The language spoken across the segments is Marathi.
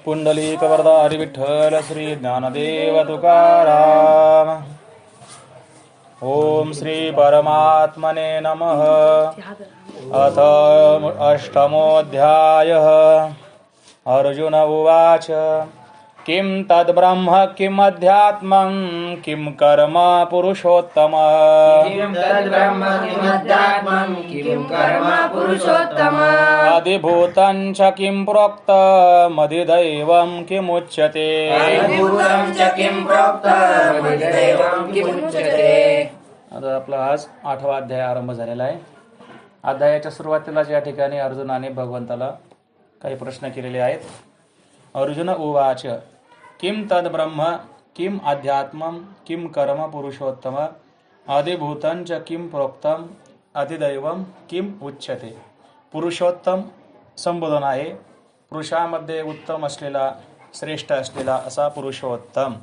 पुंडलीकवरदारी विठ्ठल श्री ज्ञानदेव तुकाराम. ओम श्री परमात्मने नमः. अथ अष्टमोऽध्यायः. अर्जुन उवाच किं तद्ब्रह्म किम् अध्यात्मं किं कर्म पुरुषोत्तम. अधिभूतं च किं प्रोक्तम् अधिदैवं किमुच्यते. आता आपला आज 8वा अध्याय आरंभ झालेला आहे. अध्यायाच्या सुरुवातीलाच या ठिकाणी अर्जुनाने भगवंताला काही प्रश्न केलेले आहेत. अर्जुन उवाच किं तद ब्रह्म किं अध्यात्मं किं कर्म पुरुषोत्तम अधिभूतं च किं प्रोक्तम अधिदैवम किम उच्यते. पुरुषोत्तम संबोधन आहे. पुरुषामध्ये उत्तम असलेला, श्रेष्ठ असलेला असा पुरुषोत्तम,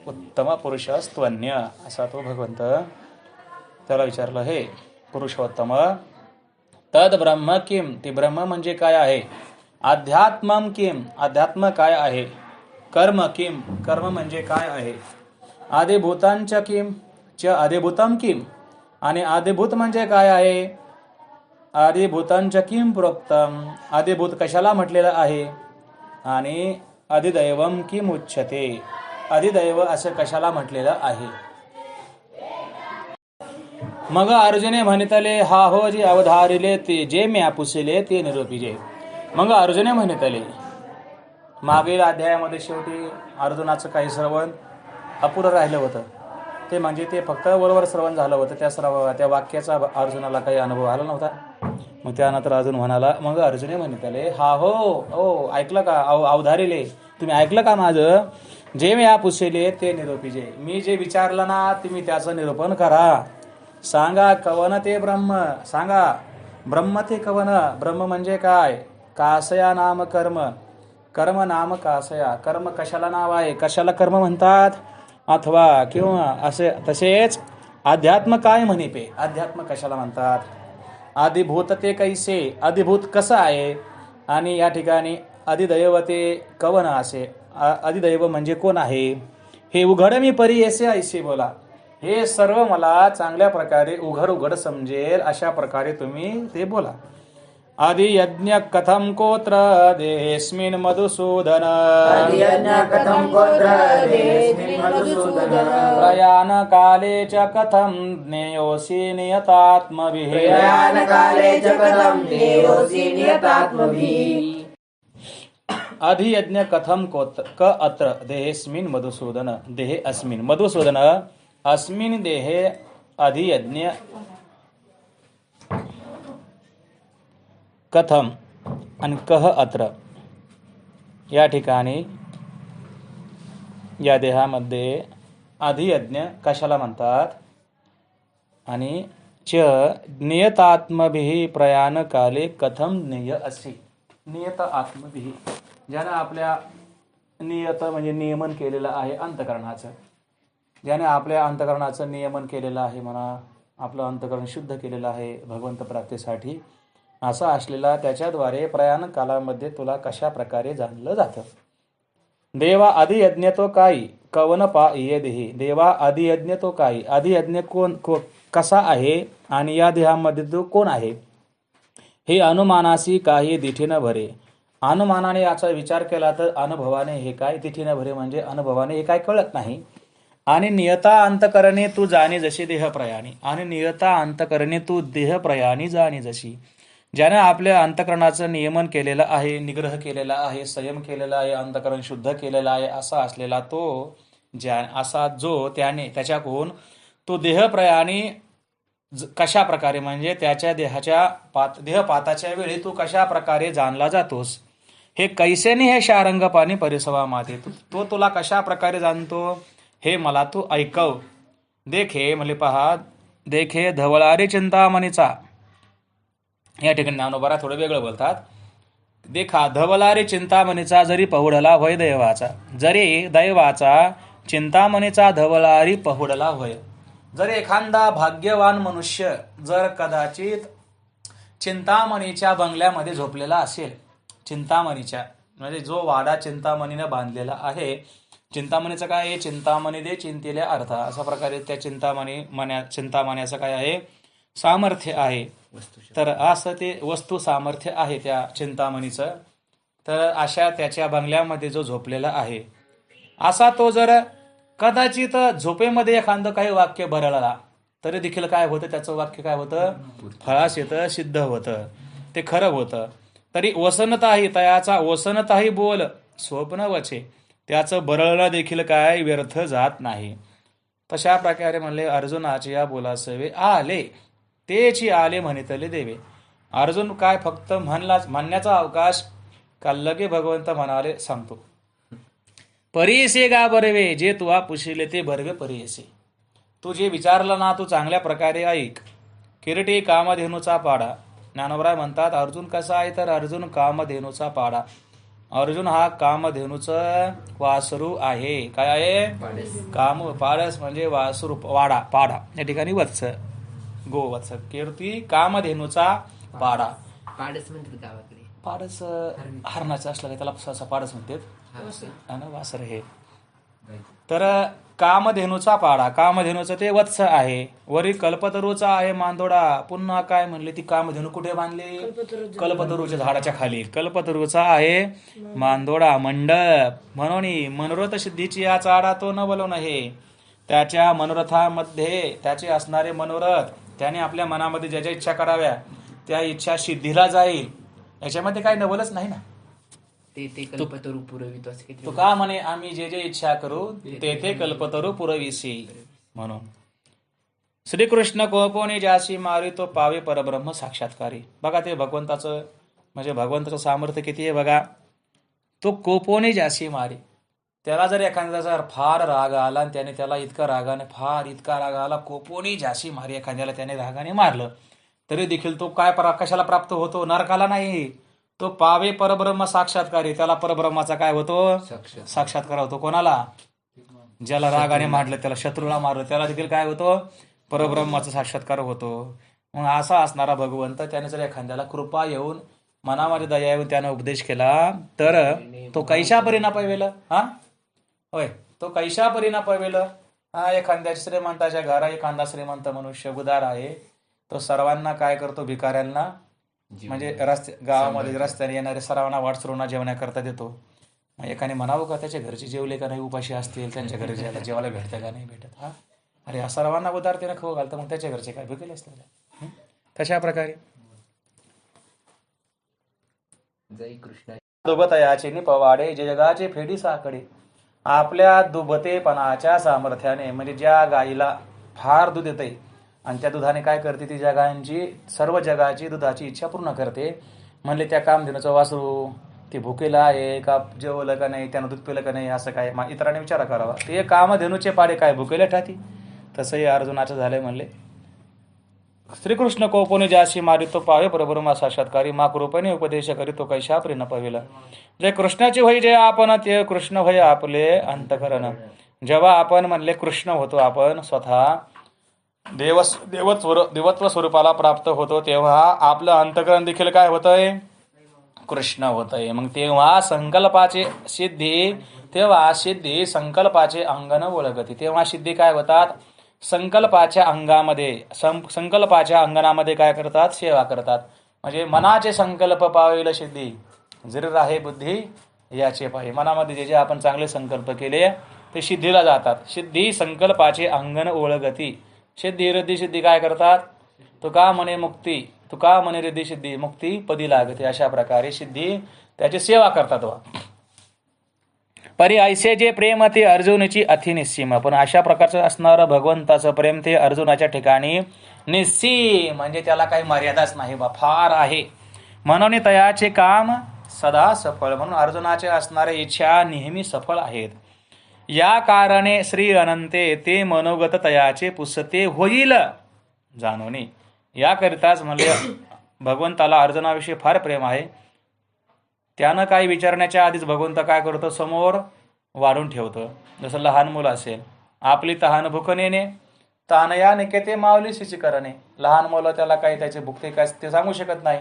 उत्तम पुरुषस्त्वन्य असा तो भगवंत त्याला विचारलं. हे पुरुषोत्तम, तद ब्रह्म किम, ते ब्रह्म म्हणजे काय आहे. अध्यात्मम किम, अध्यात्म काय आहे. कर्म किम, कर्म म्हणजे काय आहे. आदिभूतांच किम च अधिभूतम किम, आणि आदिभूत म्हणजे काय आहे. आदिभूतांच किम प्रोक्तम, आदिभूत कशाला म्हटलेलं आहे. आणि अधिदैवम किम उच्यते, अधिदैव असं कशाला म्हटलेलं आहे. मग अर्जुने म्हणितले हा हो जे अवधारिले ते जे मी पुसिले ते निरोपीजे. मग अर्जुने म्हणितले, मागील अध्यायामध्ये शेवटी अर्जुनाचं काही श्रवण अपुरं राहिलं होतं. ते म्हणजे ते फक्त वरवर श्रवण झालं होतं. त्या वाक्याचा अर्जुनाला काही अनुभव आला नव्हता. मग त्यानंतर अर्जुन म्हणाला, मग अर्जुने म्हणितले हा हो ओ ऐकलं का अवधारिले, तुम्ही ऐकलं का माझं. जे मी पुसिले ते निरोपीजे, मी जे विचारलं ना तुम्ही त्याचं निरूपण करा. सांगा कवन ते ब्रह्म, सांगा ब्रह्म ते कवन. ब्रह्म म्हणजे काय. कासया नाम कर्म, कर्म नाम कासया. कर्म कशाला नाव आहे, कशाला कर्म म्हणतात. अथवा किंवा असे तसेच अध्यात्म काय म्हणिपे, अध्यात्म कशाला म्हणतात. अधिभूत ते कैसे, अधिभूत कसं आहे. आणि या ठिकाणी अधिदैव ते कवन असे. अधिदैव म्हणजे कोण आहे. हे उघड मी परी ऐसे ऐसे बोला. हे सर्व मला चांगल्या प्रकारे उघड समजेल अशा प्रकारे तुम्ही ते बोला. आदि यज्ञ कथम कोत्र देहेस्मिन् मधुसूदन. प्रयाण काले च कथम ज्ञेयोऽसि नियतात्मभिः. अधियज्ञ कथम क अत्र देहेस्मिन् मधुसूदन. देहे अस्मिन् मधुसूदन, अस्मिन् देहे अधियज्ञ कथम आणि कह अत्र. या ठिकाणी या देहामध्ये अधियज्ञ कशाला म्हणतात. आणि च नियतात्मभिः प्रयाण काले कथम ज्ञेय असी. नियत आत्मभिः, ज्याने आपल्या नियत म्हणजे नियमन केलेलं आहे अंतकरणाचं. ज्याने आपल्या अंतकरणाचं नियमन केलेलं आहे म्हणा, आपलं अंतकरण शुद्ध केलेलं आहे भगवंत प्राप्तीसाठी. असा असलेला त्याच्याद्वारे प्रयाण कालामध्ये तुला कशा प्रकारे जाणलं जातं. देवा अधियज्ञ तो काही कवन पा ये देही. देवा अधियज्ञ तो काही, अधियज्ञ कोण कसा आहे आणि या देहामध्ये तो कोण आहे. हे अनुमानासी काही दिठीनं भरे. अनुमानाने याचा विचार केला तर अनुभवाने हे काय, दिठीनं भरे म्हणजे अनुभवाने हे काय कळत नाही. आणि नियता अंतकरणे तू जाणे जशी देह प्रयाणी. आणि नियता अंतकरणे तू देह प्रयाणी जाणे जशी. ज्याने आपल्या अंतकरणाचं नियमन केलेलं आहे, निग्रह केलेला आहे, संयम केलेला आहे, अंतकरण शुद्ध केलेला आहे, असा असलेला तो असा जो त्याने त्याच्याकडून तो देहप्रयाणी कशा प्रकारे म्हणजे त्याच्या देहाच्या देहपाताच्या वेळी तू कशा प्रकारे जाणला जातोस. हे कैसेने हे शारंग पाणी परिसवा माते. तो तुला कशा प्रकारे जाणतो हे मला तू ऐकव. देखे म्हणजे पहा, देखे धवळारी चिंतामणीचा. या ठिकाणी ज्ञानोबा थोडं वेगळं बोलतात. देखा धवलारे चिंतामणीचा जरी पहुडला होय दैवाचा. जरी दैवाचा चिंतामणीचा धवलारी पहुडला होय. जर एखादा भाग्यवान मनुष्य जर कदाचित चिंतामणीच्या बंगल्यामध्ये झोपलेला असेल, चिंतामणीच्या म्हणजे जो वाडा चिंतामणीने बांधलेला आहे. चिंतामणीचं काय आहे? चिंतामणी दे चिंतेले अर्थ, अशा प्रकारे त्या चिंतामण्याचं काय आहे? सामर्थ्य आहे. तर असं ते वस्तू सामर्थ्य आहे त्या चिंतामणीचं. तर अशा त्याच्या बंगल्यामध्ये जो झोपलेला आहे, असा तो जर कदाचित झोपेमध्ये एखादं काही वाक्य बरळला तरी देखील काय होतं? त्याचं वाक्य काय होतं? फळास येतं, सिद्ध होतं, ते खरं होतं. तरी वसनताही तयाचा वसनताही बोल स्वप्न वचे, त्याचं बरळणं देखील काय व्यर्थ जात नाही. तशा प्रकारे म्हणले अर्जुनाचे या बोलासवे आले तेची आले म्हणितले देवे. अर्जुन काय फक्त म्हणण्याचा अवकाश का लगे भगवंत म्हणाले सांगतो. परीसे गा बरवे, जे तुवा पुशिले ते बरवे परीसे. तू जे विचारलं ना, तू चांगल्या प्रकारे ऐक. किरीटी कामधेनूचा पाडा. ज्ञानोबराय म्हणतात अर्जुन कसा आहे? तर अर्जुन कामधेनूचा पाडा. अर्जुन हा कामधेनूचं वासरू आहे. काय आहे? पाडस म्हणजे वासरू, वाडा, पाडा. या ठिकाणी वत्स, गोवत्स. कीर्ती कामधेनूचा पाडा. पाडस म्हणतात गावाकडे. पाडस हरणाचं असलं, त्याला सहसा पाडस म्हणतात, वासर हे. तर कामधेनूचा पाडा, कामधेनूचं ते वत्स आहे. वरी कल्पतरूचा आहे मांदोडा. पुन्हा काय म्हणले? ती कामधेनू कुठे बांधली? कल्पतरूच्या झाडाच्या खाली. कल्पतरूचा आहे मांदोडा, मंडप. म्हणून मनोरथ सिद्धीची या चाडा तो न बोलवणं हे. त्याच्या मनोरथामध्ये त्याचे असणारे मनोरथ, त्याने आपल्या मनामध्ये ज्या ज्या इच्छा कराव्या त्या इच्छा सिद्धीला जाईल, याच्यामध्ये काही नवलच नाही ना. ते कल्पतरू पुरवितो असे तो का म्हणे आम्ही जे जे इच्छा करू ते कल्पतरू पुरविसी. म्हणून श्रीकृष्ण कोपोने ज्याशी मारी तो पावे परब्रह्म साक्षात्कारी. बघा ते भगवंताचं म्हणजे भगवंताचं सामर्थ्य किती आहे बघा. तो कोपोने ज्याशी मारी, त्याला जर एखाद्याचा फार राग आला आणि त्याने त्याला इतका राग आला, कोपोने ज्याशी मारी, एखाद्याला त्याने रागाने मारलं तरी देखील तो काय कशाला प्राप्त होतो? नरकाला नाही. तो पावे परब्रह्म साक्षात्कारी, त्याला परब्रह्माचा काय होतो? साक्षात्कार होतो. कोणाला? ज्याला रागाने मारलं, त्याला शत्रूला मारलं, त्याला देखील काय होतो? परब्रह्माचा साक्षात्कार होतो. मग असा असणारा भगवंत, त्याने जर एखाद्याला कृपा येऊन, मनामध्ये दया येऊन त्याने उपदेश केला तर तो कैशा परीना पवेल. हा होय, तो कैशा परीना पवेल. हा एखाद्या श्रीमंताच्या घरा एखादा श्रीमंत मनुष्य उदार आहे, तो सर्वांना काय करतो? भिकाऱ्यांना म्हणजे गावामध्ये रस्त्याने येणारे सर्वांना वाटसरूंना जेवण्याकरता देतो. मग एकाने म्हणावं का त्याच्या घरचे जेवले का नाही, उपाशी असतील, त्यांच्या घरी जेवायला भेटतं का नाही भेटत? हा अरे सर्वांना उदारतेनं खाऊ घालतं, मग त्याच्या घरचे काय भिकेले असतील? तशा प्रकारे जय कृष्ण. दुबतयाचे निपवाडे जे जगाचे फेडी साकडे. आपल्या दुबतेपणाच्या सामर्थ्याने, म्हणजे ज्या गाईला फार दूध येते आणि त्या दुधाने काय करते? ती जगांची सर्व जगाची दुधाची इच्छा पूर्ण करते. म्हणले त्या कामधेनूचं वासरू ते भुकेला आहे का, जेवलं का नाही, त्यानं दूध पिलं का नाही, असं काय इतरांनी विचार करावा. ते कामधेनूचे पाडे काय भुकेले ठाती. तसंही अर्जुनाचं झालंय. म्हणले श्रीकृष्ण कोपोने ज्याशी मारी तो पावे परब्रह्म साक्षात्कारी. मा कृपेने उपदेश करी तो कैशा प्रेरणा पवेला. जे कृष्णाची होई जे आपण, ते कृष्ण होय आपले अंतकरण. जेव्हा आपण म्हणले कृष्ण होतो, आपण स्वतः देवत्व स्वरूपाला प्राप्त होतो, तेव्हा आपलं अंतकरण देखील काय होतंय? कृष्ण होतंय. मग तेव्हा संकल्पाचे सिद्धी, तेव्हा सिद्धी संकल्पाचे अंगण ओळखते. तेव्हा सिद्धी काय होतात? संकल्पाच्या अंगणामध्ये काय करतात? सेवा करतात. म्हणजे मनाचे संकल्प पावेल सिद्धी, जरी राहे बुद्धी याचे पाहे. मनामध्ये जे जे आपण चांगले संकल्प केले ते सिद्धीला जातात. सिद्धी संकल्पाचे अंगण ओळखती. सिद्धी रिद्धी सिद्धी काय करतात? तुका म्हणे मुक्ती, तुका म्हणे रिद्धी सिद्धी, मुक्ती पदी लागते. अशा प्रकारे सिद्धी त्याची सेवा करतात. परी ऐसे जे प्रेम ते अर्जुनाची अति निस्सीम. पण अशा प्रकारचं असणारं भगवंताचं प्रेम ते अर्जुनाच्या ठिकाणी निस्सीम, म्हणजे त्याला काही मर्यादाच नाही बा, फार आहे. म्हणून तयाचे काम सदा सफळ. म्हणून अर्जुनाचे असणारे इच्छा नेहमी सफळ आहेत. या कारणे श्री अनंते ते मनोगत तयाचे पुसते होईल जाणवणे. याकरिताच म्हणले भगवंताला अर्जुनाविषयी फार प्रेम आहे. त्यानं काही विचारण्याच्या आधीच भगवंत काय करतो? समोर वाढून ठेवतं. जसं लहान मुलं असेल, आपली तहान भूक नेणे, तानया निकेते माऊली शिची करणे. लहान मुलं त्याला काही त्याचे भुकते काय ते सांगू शकत नाही.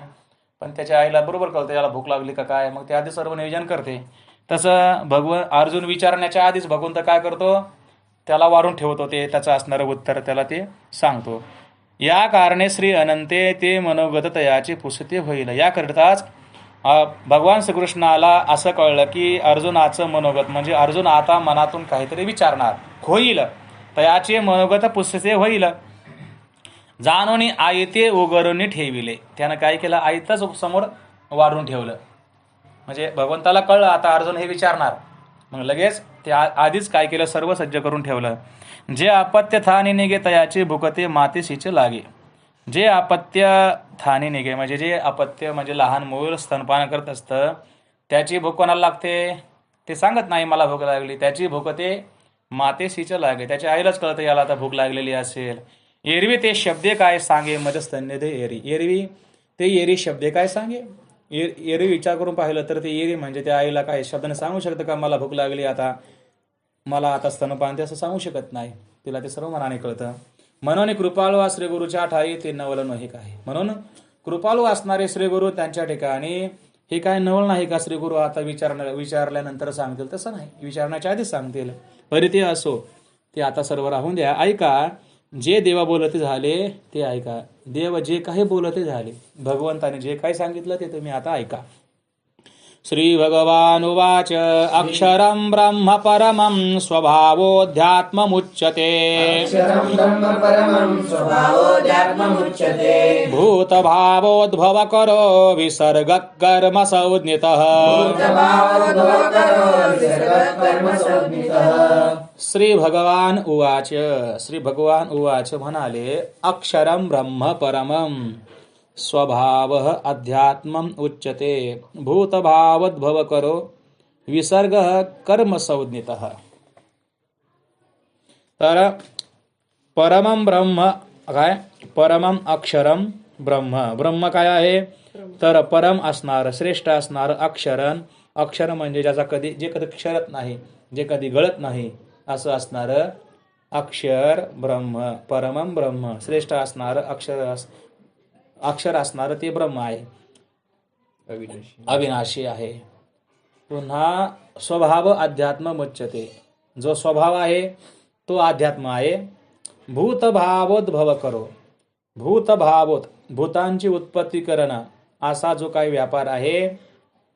पण त्याच्या आईला बरोबर कळतं याला भूक लागली का काय, मग ते आधी सर्व नियोजन करते. तसं अर्जुन विचारण्याच्या आधीच भगवंत काय करतो, त्याला वारून ठेवतो, ते त्याचं असणारं उत्तर त्याला ते सांगतो. या कारणे श्री अनंते ते मनोगत तयाची पुसते होईल. याकरिताच भगवान श्रीकृष्णाला असं कळलं की अर्जुनाचं मनोगत म्हणजे अर्जुन आता मनातून काहीतरी विचारणार होईल, तयाचे मनोगत पुसते होईल. जाणून आयते उगरून ठेविले. त्यानं काय केलं, आयतच समोर वाढून ठेवलं. म्हणजे भगवंताला कळलं आता अर्जुन हे विचारणार, मग लगेच ते आधीच काय केलं, सर्व सज्ज करून ठेवलं. जे अपत्य थानी निघे तयाचे भुकते मातेशीच लागे. जे अपत्य थानी निघे म्हणजे जे अपत्य म्हणजे लहान मूल स्तनपान करत असतं त्याची भूक कोणाला लागते, ते सांगत नाही मला भूक लागली, त्याची भूक ते मातेशीच लागे. त्याच्या आईलाच कळतं याला आता भूक लागलेली असेल. एरवी ते शब्दे काय सांगे मजस्तन्य दे एरी. एरवी ते एरी शब्दे काय सांगे. एरवी विचार करून पाहिलं तर ते एरी म्हणजे त्या आईला काय शब्दाने सांगू शकतं का मला भूक लागली, आता मला आता स्तनपान ते असं सांगू शकत नाही. तिला ते सर्व मनाने कळतं. म्हणून कृपाळू श्री गुरुच्या ठाई ते नवल नाही काय. म्हणून कृपाळू असणारे श्री गुरु त्यांच्या ठिकाणी हे काय नवल नाही का श्री गुरु आता विचारल्यानंतर सांगतील, तसं नाही, विचारण्याच्या आधीच सांगतील. बरे ते असो, ते आता सर्व राहून द्या. ऐका, जे देवा बोलते झाले ते ऐका. देव जे काही बोलते झाले, भगवंताने जे काही सांगितलं ते तुम्ही आता ऐका. श्री भगवान उवाच अक्षरं ब्रह्म परमं स्वभावोऽध्यात्ममुच्यते. भूतभावोद्भवकरो विसर्गकर्म संज्ञितः. श्री भगवान उवाच. श्री भगवान उवाच म्हणाले, अक्षरं ब्रह्म परमं स्वभाव अध्यात्मम उच्यते. भूतभावोद्भव करो विसर्ग कर्म संज्ञितः. तर परमं ब्रह्म काय, परमं अक्षरं ब्रह्म. ब्रह्म काय आहे, तर परम असणार, श्रेष्ठ असणार अक्षरं. अक्षर म्हणजे ज्याचा जे कधी क्षरत नाही, जे कधी गळत नाही असं असणार अक्षर ब्रह्म. परमं ब्रह्म श्रेष्ठ असणार अक्षर असणार ते ब्रह्म आहे, अविनाशी आहे. पुन्हा स्वभाव अध्यात्म मुच्यते. जो स्वभाव आहे तो अध्यात्म आहे. भूतभावोद्भव करो. भूतभावोत भूतांची उत्पत्ती करणं असा जो काही व्यापार आहे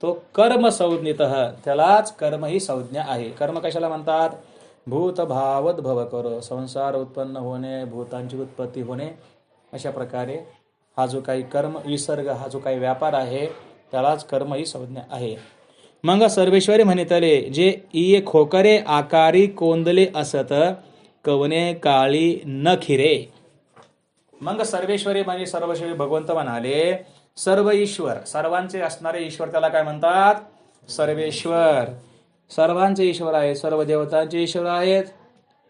तो कर्म संज्ञितः. त्यालाच कर्म ही संज्ञा आहे. कर्म कशाला म्हणतात, भूतभावोद्भव करो, संसार उत्पन्न होणे, भूतांची उत्पत्ती होणे, अशा प्रकारे हा जो काही कर्म विसर्ग हा जो काही व्यापार आहे त्यालाच कर्म ही संज्ञा आहे. मग सर्वेश्वरी म्हणितले, जे इये खोकरे आकारी कोंदले असत कवने काळी न खिरे. मग सर्वेश्वरी म्हणजे सर्वश्री भगवंत म्हणाले, सर्व ईश्वर, सर्वांचे असणारे ईश्वर त्याला काय म्हणतात, सर्वेश्वर. सर्वांचे ईश्वर आहेत, सर्व देवतांचे ईश्वर आहेत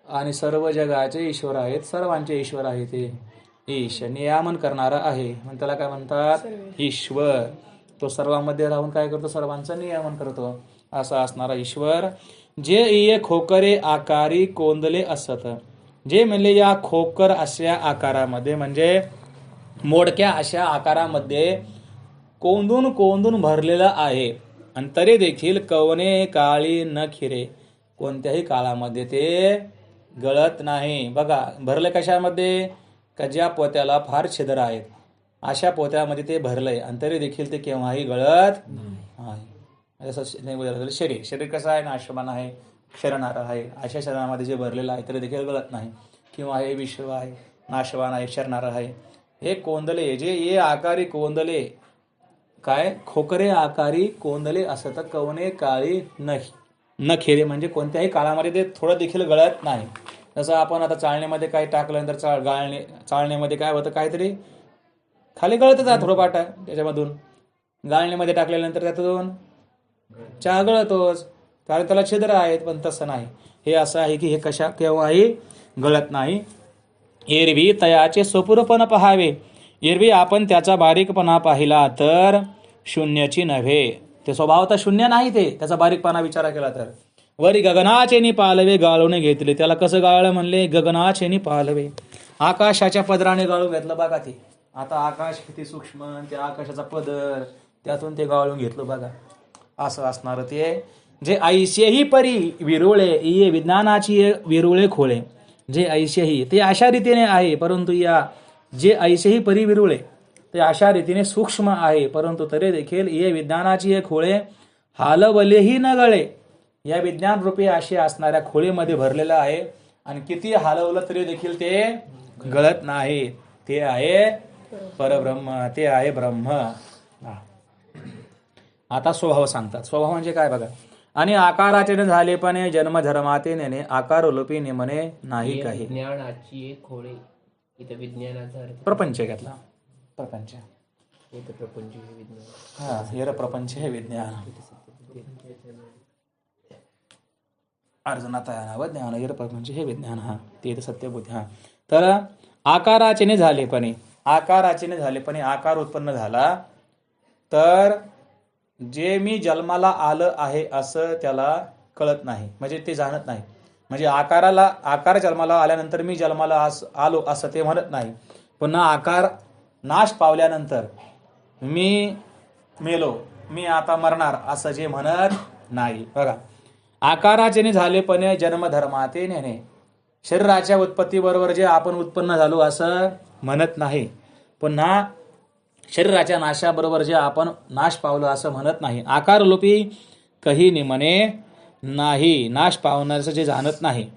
आणि सर्व जगाचे ईश्वर आहेत, सर्वांचे ईश्वर आहे ते ईश, नियामन करणारा आहे म्हणून त्याला काय म्हणतात, ईश्वर. तो सर्वांमध्ये राहून काय करतो, सर्वांचं नियामन करतो, असा असणारा ईश्वर. जे इये खोकरे आकारी कोंदले असत. जे म्हणले या खोकर अशा आकारामध्ये म्हणजे मोडक्या अशा आकारामध्ये कोंदून कोंदून भरलेला आहे आणि तरी देखील कवने काळी न खिरे, कोणत्याही काळामध्ये ते गळत नाही. बघा भरले कशामध्ये, का ज्या पोत्याला फार छिद्र आहेत अशा पोत्यामध्ये ते भरलंय आणि तरी देखील ते केव्हाही गळत नाही. जसं शरीर कसं आहे, नाशवान आहे, क्षरणार आहे, अशा शरीरामध्ये जे भरलेलं आहे तरी देखील गळत नाही. किंवा हे विश्व आहे, नाशवान आहे, क्षरणार आहे. हे कोंदले, जे ये आकारी कोंदले, काय खोकरे आकारी कोंदले असत कवने काळी न खेरे, म्हणजे कोणत्याही काळामध्ये ते थोडं देखील गळत नाही. जसं आपण आता चाळणीमध्ये काही टाकल्यानंतर चाळणीमध्ये काय होतं, काहीतरी खाली गळतच आहे थोडं पाटा त्याच्यामधून. गाळणीमध्ये टाकल्यानंतर त्यातून चहा गळतोच, कारण त्याला छिद्र आहेत. पण तसं नाही, हे असं आहे की हे कशा केव्हाही गळत नाही. एरवी तयाचे स्वपूर्णपणा पहावे. एरवी आपण त्याचा बारीकपणा पाहिला तर शून्याची नव्हे. ते स्वभावता शून्य नाही, ते त्याचा बारीकपणा विचार केला तर. वरी गगनाचेनी पालवे गाळून घेतले. त्याला कसं गाळलं म्हणले, गगनाचेनी पालवे, आकाशाच्या पदराने गाळून घेतलं. बघा ते आता आकाश किती सूक्ष्म, त्या आकाशाचा पदर, त्यातून ते गाळून घेतलं बघा. असं असणार ते जे ऐशेही परी विरुळे ये विज्ञानाची विरुळे खोळे. जे ऐशेही ते अशा रीतीने आहे, परंतु या जे ऐशेही परी विरुळे ते अशा रीतीने सूक्ष्म आहे, परंतु तरी देखील ये विज्ञानाची हे खोळे हालवलेही न गळे. या विज्ञान रूपी अशी असणाऱ्या खोळीमध्ये भरलेलं आहे आणि किती हलवलं तरी देखील ते गळत नाही. ते आहे परब्रह्म, ते आहे ब्रह्म. आता स्वभाव सांगतात. स्वभाव म्हणजे काय बघा. आणि आकाराचे न झालेपणे जन्मधर्माते नेणे आकार लोपी नेमणे नाही काही. विज्ञानाची एक खोळे. इथं विज्ञानाचा अर्थ प्रपंच घेतला. प्रपंच इथं प्रपंच हे विज्ञान. हा हेर प्रपंच हे विज्ञान. अर्जुनाता व ज्ञान हेर प्रपंच हे विज्ञान. हा ते सत्यबुद्धी. हा तर आकाराचे ने झालेपणे, आकाराचे ने झालेपणे आकार उत्पन्न झाला तर जे मी जन्माला आलं आहे असं त्याला कळत नाही, म्हणजे ते जाणत नाही. म्हणजे आकार जन्माला आल्यानंतर मी जन्माला आलो असं ते म्हणत नाही. पुन्हा आकार नाश पावल्यानंतर मी मेलो, मी आता मरणार असं जे म्हणत नाही. बघा, आकाराचे झालेपणे जन्मधर्माते नेणे, शरीराच्या उत्पत्तीबरोबर जे आपण उत्पन्न झालो असं म्हणत नाही. पुन्हा शरीराच्या नाशाबरोबर जे आपण नाश पावलो असं म्हणत नाही. आकार लोपी कही निमणे नाही, नाश पावण्याचं जे जाणत नाही.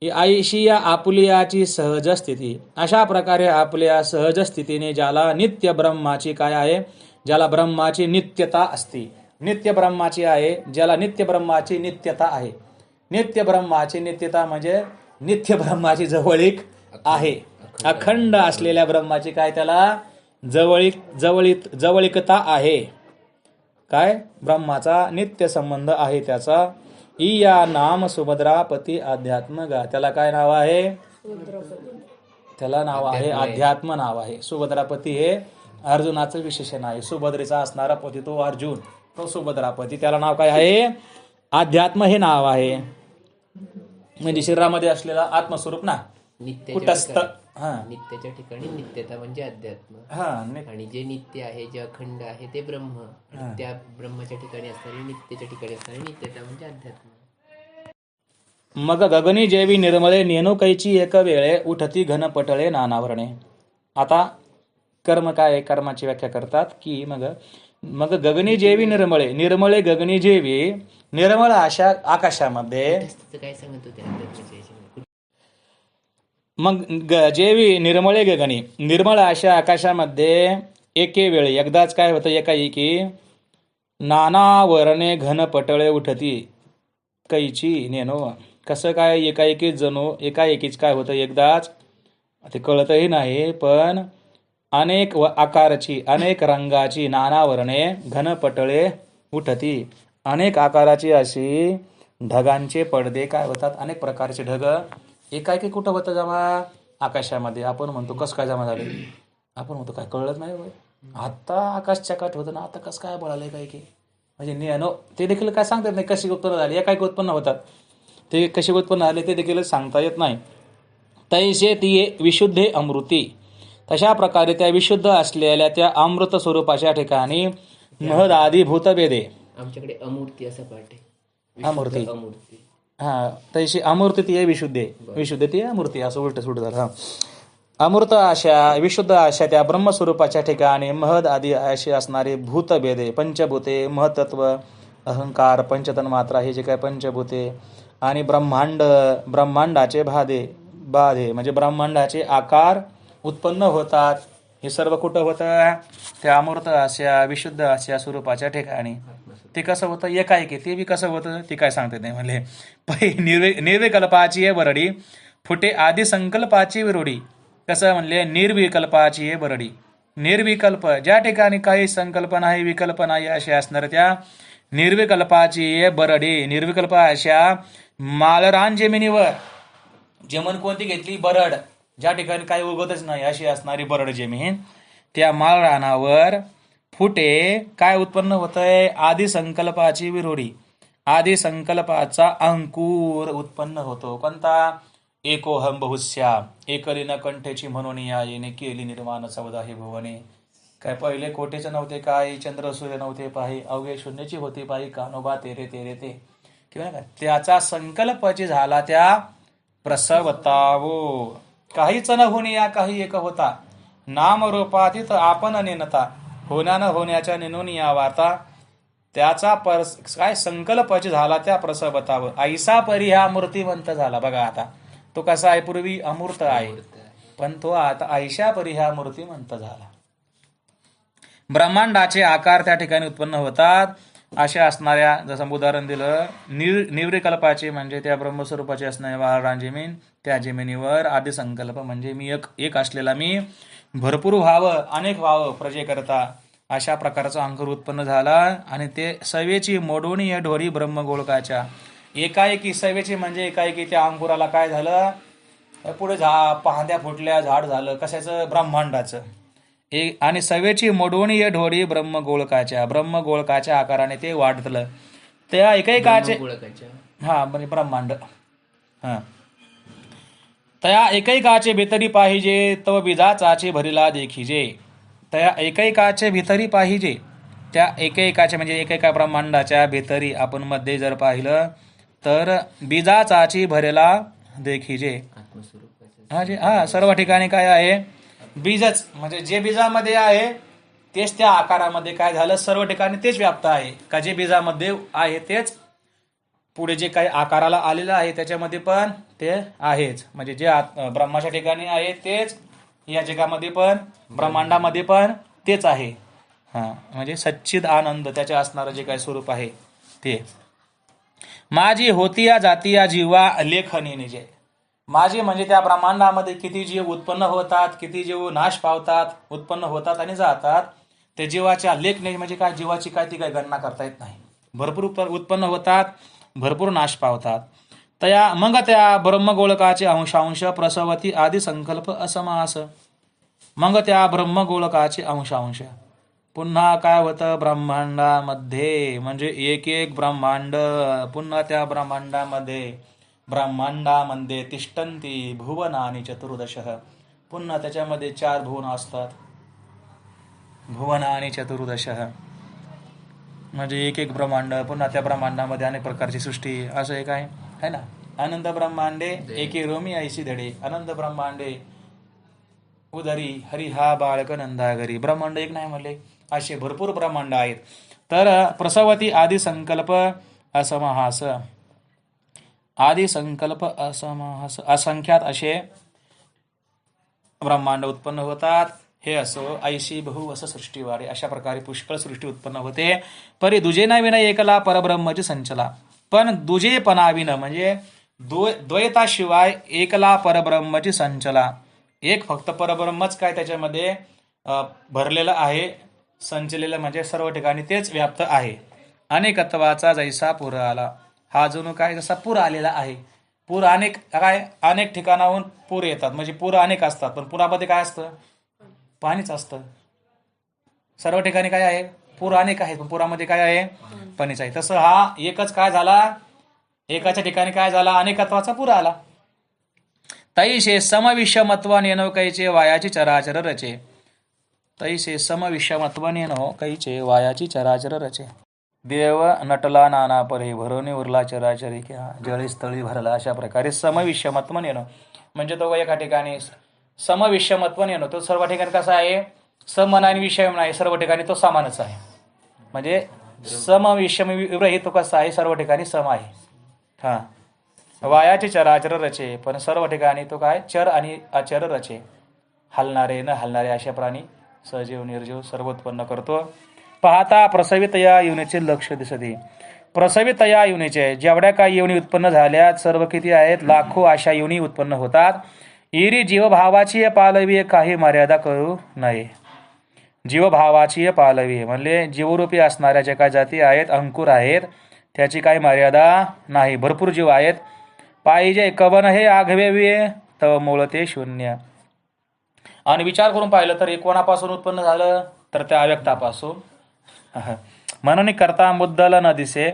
आईशी या आपुलियाची सहज स्थिती. अशा प्रकारे आपल्या सहज स्थितीने ज्याला नित्य ब्रह्माची काय आहे, ज्याला ब्रह्माची नित्यता असते, नित्य ब्रह्माची आहे, ज्याला नित्य ब्रह्माची नित्यता आहे. नित्य ब्रह्माची नित्यता म्हणजे नित्य ब्रह्माची जवळीक आहे. अखंड असलेल्या ब्रह्माची काय त्याला जवळीकता आहे. काय ब्रह्माचा नित्य संबंध आहे त्याचा. या नाम सुभद्रापती अध्यात्म गा. त्याला काय नाव आहे, त्याला नाव आहे अध्यात्म नाव आहे. सुभद्रापती हे अर्जुनाचं विशेषण आहे. सुभद्रेचा असणारा पती तो अर्जुन, तो सुभद्रापती. त्याला नाव काय आहे, अध्यात्म हे नाव आहे. म्हणजे शरीरामध्ये असलेला आत्मस्वरूप ना, कुटस्थ. नित्याच्या ठिकाणी नित्यता म्हणजे अध्यात्म. आणि जे नित्य आहे, जे अखंड आहे ते ब्रह्म. त्या ब्रह्माच्या ठिकाणी असणारी, नित्यच्या ठिकाणी असणारी नित्यता म्हणजे अध्यात्म. मग गगनी जेवी निर्मळे नेनो कैची एक वेळे उठती घन पटळे नानावरणे. आता कर्म काय, कर्माची व्याख्या करतात की मग गगनी जेवी निर्मळे, निर्मळे गगनी जेवी निर्मळ अशा आकाशामध्ये. काय सांगत होते अध्यात्माच्या याच्यामध्ये? मग जेवी निर्मळे गगनी, निर्मळ अशा आकाशामध्ये एके वेळी एकदाच काय होतं, एकाएकी नाना वर्णे घन पटळे उठती कैची नेनो. कसं काय एकाएकीच जणू, एकाएकीच काय होतं एकदाच, ते कळतही नाही. पण अनेक आकाराची, अनेक रंगाची नाना वर्णे घन पटळे उठती. अनेक आकाराची अशी ढगांचे पडदे काय होतात, अनेक प्रकारचे ढग एकाएकी कुठं होतं जमा, आकाशामध्ये. आपण म्हणतो कसं काय जमा झाले, आपण म्हणतो काय कळलंच नाही होय, आता आकाश चकाट होतं ना, आता कसं काय बळालंय काय की. म्हणजे ते देखील काय सांगतात नाही कशी उत्पन्न झाली, एकाएकी उत्पन्न होतात. ते कशी उत्पन्न झाले ते देखील सांगता येत नाही. तैसे ती विशुद्धे अमृती. तशा प्रकारे त्या विशुद्ध असलेल्या त्या अमृत स्वरूपाच्या ठिकाणी महद आदी भूतभेदे. आमच्याकडे अमूर्ती असा पाठ आहे. अमूर्ती. अमूर्ती. तशी अमूर्ती ती आहे विशुद्धे, विशुद्ध ती आहे अमूर्ती, असं उलट सुलट झालं. अमृत अशा विशुद्ध अशा त्या ब्रह्मस्वरूपाच्या ठिकाणी महद आदी अशी असणारी भूतभेदे, पंचभूते, महतत्व, अहंकार, पंचतन मात्रा, हे जे काय पंचभूते आणि ब्रह्मांडाचे बाधे म्हणजे ब्रह्मांडाचे आकार उत्पन्न होतात. हे सर्व कुठं होतं, त्या अमृत अशा विशुद्ध अशा स्वरूपाच्या ठिकाणी. ते कसं होतं एकाएकी, ते बी कसं होतं ते काय सांगते नाही म्हणले. निर्विकल्पाची आहे बरडी फुटे आदी संकल्पाची विरोडी. कसं म्हणले, निर्विकल्पाची आहे बरडी. निर्विकल्प ज्या ठिकाणी काही संकल्प नाही, विकल्प नाही अशी असणार त्या निर्विकल्पाची आहे बरडी. निर्विकल्प अशा मालरान जमिनीवर, जमीन कोणती घेतली, बरड, ज्या ठिकाणी काही उगवतच नाही अशी असणारी बरड जमीन, त्या माळरानावर फुटे काय उत्पन्न होतंय, आदी संकल्पाची विरोडी. आदी संकल्पाचा अंकुर उत्पन्न होतो. कोणता, एकोहम बहुस्या एकलिन कंठेची म्हणून या येणे केली निर्माण चौदा हे भुवने. काय पहिले कोटेच नव्हते, काय चंद्र सूर्य नव्हते पाही, अवघे शून्याची होती पाही, कानोबा तेरे तेरे ते. किंवा काय त्याचा संकल्पची झाला त्या प्रसवतावो. काहीच न होणे या काही एक होता, नामरूपातीत आपण नेनता, होण्या न होण्याच्या नेनून या वार्ता. त्याचा काय संकल्पची झाला त्या प्रसवताव. ऐसा परी हा मूर्तिवंत झाला. बघा आता तो कसा आहे, पूर्वी अमूर्त आहे, पण तो आता ऐशा परी हा मूर्तिवंत झाला. ब्रह्मांडाचे आकार त्या ठिकाणी उत्पन्न होतात. अशा असणाऱ्या, जसं उदाहरण दिलं, निर्विकल्पाचे म्हणजे त्या ब्रह्मस्वरूपाचे असणारे वाहरान जमीन, त्या जमिनीवर आदि संकल्प म्हणजे मी एक असलेला मी भरपूर व्हावं, अनेक व्हावं प्रजेकरता, अशा प्रकारचा अंकुर उत्पन्न झाला. आणि ते सवेची मोडोणी ढोरी ब्रह्मगोलकाच्या. एकाएकी सवेची म्हणजे एकाएकी त्या अंकुराला काय झालं, पुढे पाहत्या फुटल्या, झाड झालं, कशाचं, ब्रह्मांडाचं. आणि सवेची मोडोणी ढोरी ब्रह्मगोलकाच्या. ब्रह्मगोलकाच्या आकाराने ते वाढतलं. त्या एकैकाचे हा म्हणजे ब्रह्मांड. हा तया एकैकाचे भीतरी पाहिजे, तव बीजाचाचे भरीला देखिजे. त्या एकैकाचे भीतरी पाहिजे, त्या एकैकाचे म्हणजे एकैका ब्रह्मांडाच्या भीतरी आपण मध्ये जर पाहिलं तर बीजाचाची भरेला देखिजे. हा सर्व ठिकाणी काय आहे, बीजच म्हणजे जे बीजामध्ये आहे तेच त्या आकारामध्ये काय झालं, सर्व ठिकाणी तेच व्याप्त आहे. का जे बीजामध्ये आहे तेच पुढे जे काही आकाराला आलेलं आहे त्याच्यामध्ये पण ते आहेच. म्हणजे जे ब्रह्माच्या ठिकाणी आहे तेच या जगामध्ये पण, ब्रह्मांडामध्ये पण तेच आहे. हा म्हणजे सच्चिद आनंद त्याचे असणारं जे काही स्वरूप आहे ते. माझी होती या जाती या जीवा लेखनी निजे. माझी म्हणजे त्या ब्रह्मांडामध्ये किती जीव उत्पन्न होतात, किती जीव नाश पावतात, उत्पन्न होतात आणि जातात. ते जीवाच्या लेख नाही म्हणजे काय, जीवाची काय ती काय गणना करता येत नाही. भरपूर उत्पन्न होतात, भरपूर नाश पावतात. मग त्या ब्रह्मगोलकाचे अंशांश प्रसवती आदी संकल्प असमास. मग त्या ब्रह्मगोलकाचे अंशांश पुन्हा काय होतं, ब्रह्मांडामध्ये म्हणजे एक एक ब्रह्मांड, पुन्हा त्या ब्रह्मांडामध्ये तिष्ठन्ति भुवनानि चतुर्दश. पुन्हा त्याच्यामध्ये 4 भुवन असतात. भुवनानि चतुर्दश म्हणजे एक एक ब्रह्मांड, पुन्हा त्या ब्रह्मांडामध्ये अनेक प्रकारची सृष्टी, असं एक आहे ना. अनंत ब्रह्मांडे एके रोमी ऐशी धडे, अनंत ब्रह्मांडे उदरी हरी हा बाळक नंदागरी. ब्रह्मांड एक नाही म्हणले, असे भरपूर ब्रह्मांड आहेत. तर प्रसवती आदी संकल्प असमहास. आदी संकल्प असमहास असंख्यात असे ब्रह्मांड उत्पन्न होतात. हे असो ऐशी बहु असं सृष्टीवारे, अशा प्रकारे पुष्कळ सृष्टी उत्पन्न होते. परी दुजेना विना एकला परब्रह्मची संचला. पण दुजेपणाविन म्हणजे द्वैताशिवाय एकला परब्रह्मची संचला. एक फक्त परब्रह्मच काय त्याच्यामध्ये भरलेलं आहे, संचलेलं म्हणजे सर्व ठिकाणी तेच व्याप्त आहे. अनेकत्वाचा जैसा पूर आला. हा जणू काय जसा पूर आलेला आहे. पूर अनेक ठिकाणाहून पूर येतात, म्हणजे पूर अनेक असतात, पण पुरामध्ये काय असतं, पाणीच असतं. सर्व ठिकाणी काय आहे, पूर अनेक आहेत, पण पुरामध्ये काय आहे, पाणीच आहे. तसं हा एकच काय झाला, एकाच्या ठिकाणी काय झाला, अनेकत्वाचा पूर आला. तैसे समविषमत्व नेनो कैचे वायाची चराचर रचे. तैसे समविषमत्व नेनो कैचे वायाची चराचर रचे. देव नटला नाना परे भरोनी उरला चराचरी क्या जळी स्थळी भरला. अशा प्रकारे समविषमत्व नेनो म्हणजे तो एका ठिकाणी समविषमत्व नेनो, तो सर्व ठिकाणी कसा आहे, समान आणि विषय नाही, सर्व ठिकाणी तो समानच आहे. म्हणजे समविषम विरहित तो कसा आहे, सर्व ठिकाणी सम आहे. हा वायाचे चराचर रचे, पण सर्व ठिकाणी तो काय, चर आणि अचर रचे, हलणारे न हलणारे अशा प्राणी, सजीव निर्जीव सर्व उत्पन्न करतो. पाहता प्रसवितया योनीचे लक्ष दिसते. प्रसवितया योनीचे जेवढ्या काही योनी उत्पन्न झाल्यात, सर्व किती आहेत, लाखो अशा योनी उत्पन्न होतात. इरी जीवभावाची पालवी काही मर्यादा करू नये. जीवभावाची पालवी म्हणजे जीवरूपी असणाऱ्या ज्या काही जाती आहेत, अंकुर आहेत, त्याची काही मर्यादा नाही. भरपूर जीव आहेत. पाहिजे कवन हे आघवे तव मूळ ते शून्य. आणि विचार करून पाहिलं तर कोणापासून उत्पन्न झालं, तर त्या अव्यक्तापासून. म्हणून करता मुद्दल न दिसे.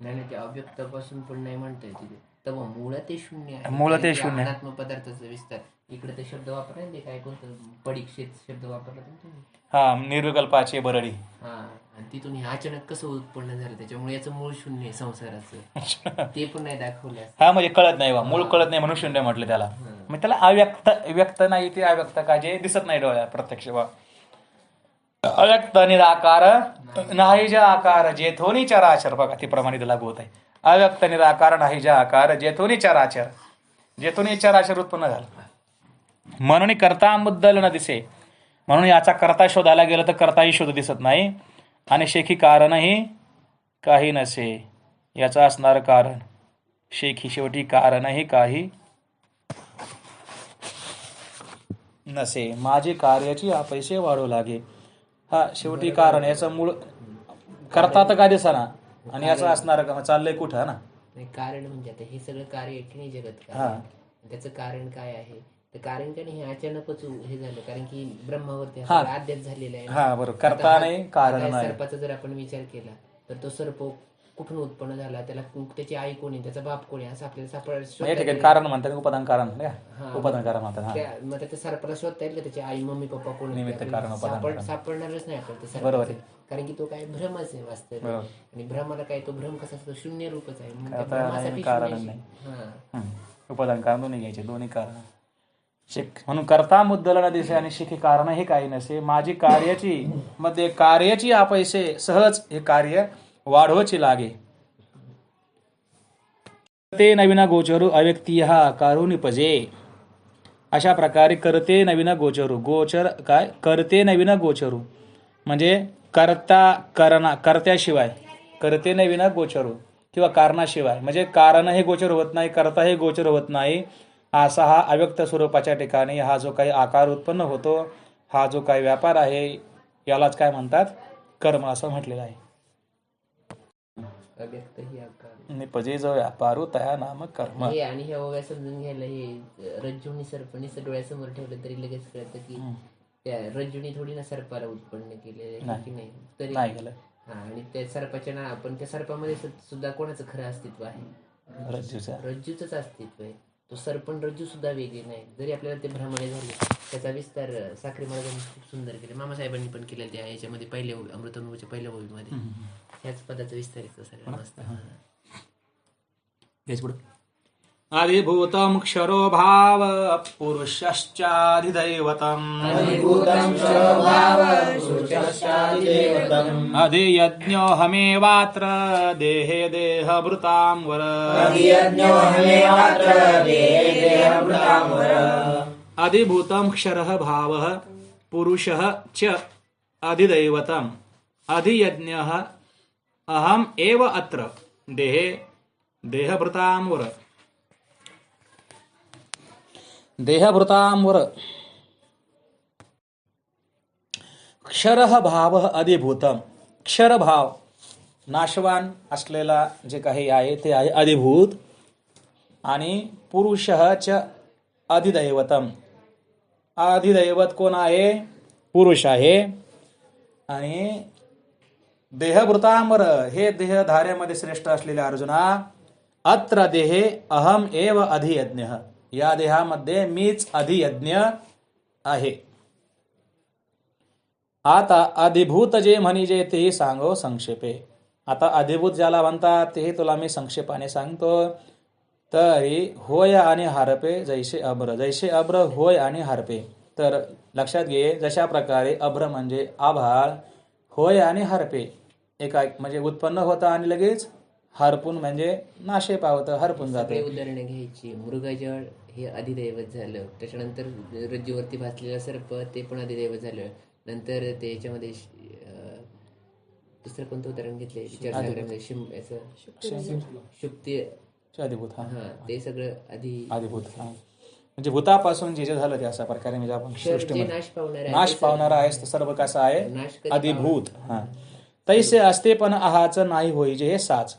नाही ते अव्यक्तापासून पण नाही म्हणता येते. तर मूळ ते शून्य आहे. मूळ ते कारण की शून्य. अनात्म पदार्थाचा विस्तार. इकडे ते शब्द वापरा ते काय कोणतं परीक्षित शब्द वापरला ना तुम्ही. हा, निर्विकल्पाची बरडी. हा, आणि तिथून हे अचानक कसं उत्पन्न झालं, त्याच्यामुळे याचं मूळ शून्य आहे संसाराचं. ते पण नाही दाखवलं. हा, म्हणजे कळत नाही बा, मूळ कळत नाही म्हणून शून्य म्हटलं त्याला. मग त्याला अव्यक्त, व्यक्त नाही ते अव्यक्त का, जे दिसत नाही डोळ्यात प्रत्यक्ष बा. अव्यक्त निराकार नाही जे आकार जेथोनी चराचर, बघा ती प्रमाणित लागू होत आहे. अव्यक्त निराकार नाही जे आकार जेथोनी चराचर, जेथोनी चराचर उत्पन्न झालं. म्हणून कर्ता मुद्दल न दिसे, म्हणून याचा कर्ता शोधायला गेलं तर कर्ताही शोध दिसत नाही, आणि शेखी कारणही काही नसे. याचा असणार कारण शेखी, शेवटी कारणही काही नसे. माझी कार्याची पैसे वाढू लागे. हा, शेवटी कारण, याचं मूळ करता तर काय दिसना, आणि याचं असणार का, चाललंय कुठं ना. नाही, कारण म्हणजे आता हे सगळं कार्य आहे की नाही जगत हा. कार्य, त्याचं कारण काय आहे. तर कारण काय नाही, हे अचानकच हे झालं, कारण की ब्रह्मावरती हा. आद्यात झालेला आहे. हा, बरोबर. करता नाही, कारण नाही. सर्पाचा जर आपण विचार केला तर तो सर्प कुठून उत्पन्न झाला, त्याला त्याची आई कोणी, त्याचा बाप कोणी, असं आपल्याला या ठिकाणी कारण म्हणतात, उपादान कारण, उपादान कारण म्हणतात. मग त्या सर्पाला शोधता येईल का त्याची आई मम्मी पप्पा कोणी, निमित्त कारण, उपादान कारण. सापडणारच नाही आपण बरोबर आहे. कारण की तो काय भ्रमच आहे वास्तव. आणि भ्रमाला काय, तो भ्रम कसा असतो, शून्य रूपच आहे. मग त्या कारण भ्रमासाठी नाही. हा, उपादान कारण दोन्ही घ्यायचे, दोन्ही कारण. म्हणून करता मुद्दल न दिसे आणि शिखी कारण हे काही नसे. माझी कार्याची मध्ये कार्याची अपैसे सहज हे कार्य वाढवची लागे. करते नवीन गोचरू अव्यक्ती हा कारुणी पजे. अशा प्रकारे करते नवीन गोचरू, गोचर काय, करते नवीन गोचरू म्हणजे कर्त्याशिवाय, करते नवीन गोचरू किंवा कारणाशिवाय, म्हणजे कारण हे गोचर होत नाही, करता हे गोचर होत नाही. असा हा अव्यक्त स्वरूपाच्या ठिकाणी हा जो काही आकार उत्पन्न होतो, हा जो काही व्यापार आहे, यालाच काय म्हणतात, कर्म असं म्हटलेलं आहे. अव्यक्त ही आकार निपजे जो व्यापारू तया नाम कर्म. हे, आणि हे ओव्या समजून घ्यायला, हे रज्जूनी सर्पणी डोळ्यासमोर ठेवलं तरी लगेच कळतं की त्या रज्जूनी थोडी ना सर्पाला उत्पन्न केले की नाही, तरी नाही गेलं. हा, आणि त्या सर्पाच्या ना, पण त्या सर्पामध्ये सुद्धा कोणाचं खरं अस्तित्व आहे, रज्जूच अस्तित्व आहे. तो सर्प आणि रज्जू सुद्धा वेगळी नाही, जरी आपल्याला ते भ्रमणे झाले. त्याचा विस्तार साखरे महाराजांनी खूप सुंदर केले, मामासाहेबांनी पण केलेला त्या याच्यामध्ये पहिल्या अमृतनुभूच्या पहिल्या ओळीमध्ये ह्याच पदाचा विस्तार सगळं मस्त. अधिभूतम क्षरो भाव पुरुषश्चाधिदैवतम् अधियज्ञो हमेवात्र देहे देहभृतां वर. अधिभूतम क्षरः भावः पुरुषः च अधिदैवतम् अधियज्ञः अहम एव अत्र देहे देहभृतांवर. देहभृतांवर क्षरः भाव अधिभूतम. क्षरभाव नाशवान असलेला जे काही आहे ते आहे अधिभूत, आणि पुरुषः च अधिदैवतम. अधिदैवत कोण आहे, पुरुष आहे. आणि देहभृतांवर हे देहधार्यामध्ये श्रेष्ठ असलेले अर्जुना, अत्र देहे अहम एव अधियज्ञ, या देहामध्ये मीच अधियज्ञ आहे. आता अधिभूत जे म्हणजे तेही सांगो संक्षेपे. आता अधिभूत ज्याला म्हणतात तेही तुला मी संक्षेपाने सांगतो. तरी होय आणि हारपे जैसे अभ्र, जैसे अभ्र होय आणि हारपे. तर लक्षात घे, जशा प्रकारे अभ्र म्हणजे आभाळ, होय आणि हारपे एका म्हणजे उत्पन्न होतं आणि लगेच हरपून म्हणजे नाशे पावतं, हरपून जाते. उदाहरणं घ्यायची, मृगजळ हे अधिदैवत झालं, त्याच्यानंतर रज्जूवरती भासलेलं सर्प ते पण अधिदैवत झालं. नंतर त्याच्यामध्ये दुसरं कोणतं उदाहरण घेतलंय शुक्ती अधिभूत. हा, ते सगळं अधिभूत म्हणजे भूतापासून जे जे झालं ते अशा प्रकारे म्हणजे आपण सृष्टीमध्ये नाश पावणारा आहे सर्व कसा आहे, अधिभूत. हा, तैसे असतेपण आहाच नाही होई जे हे साच.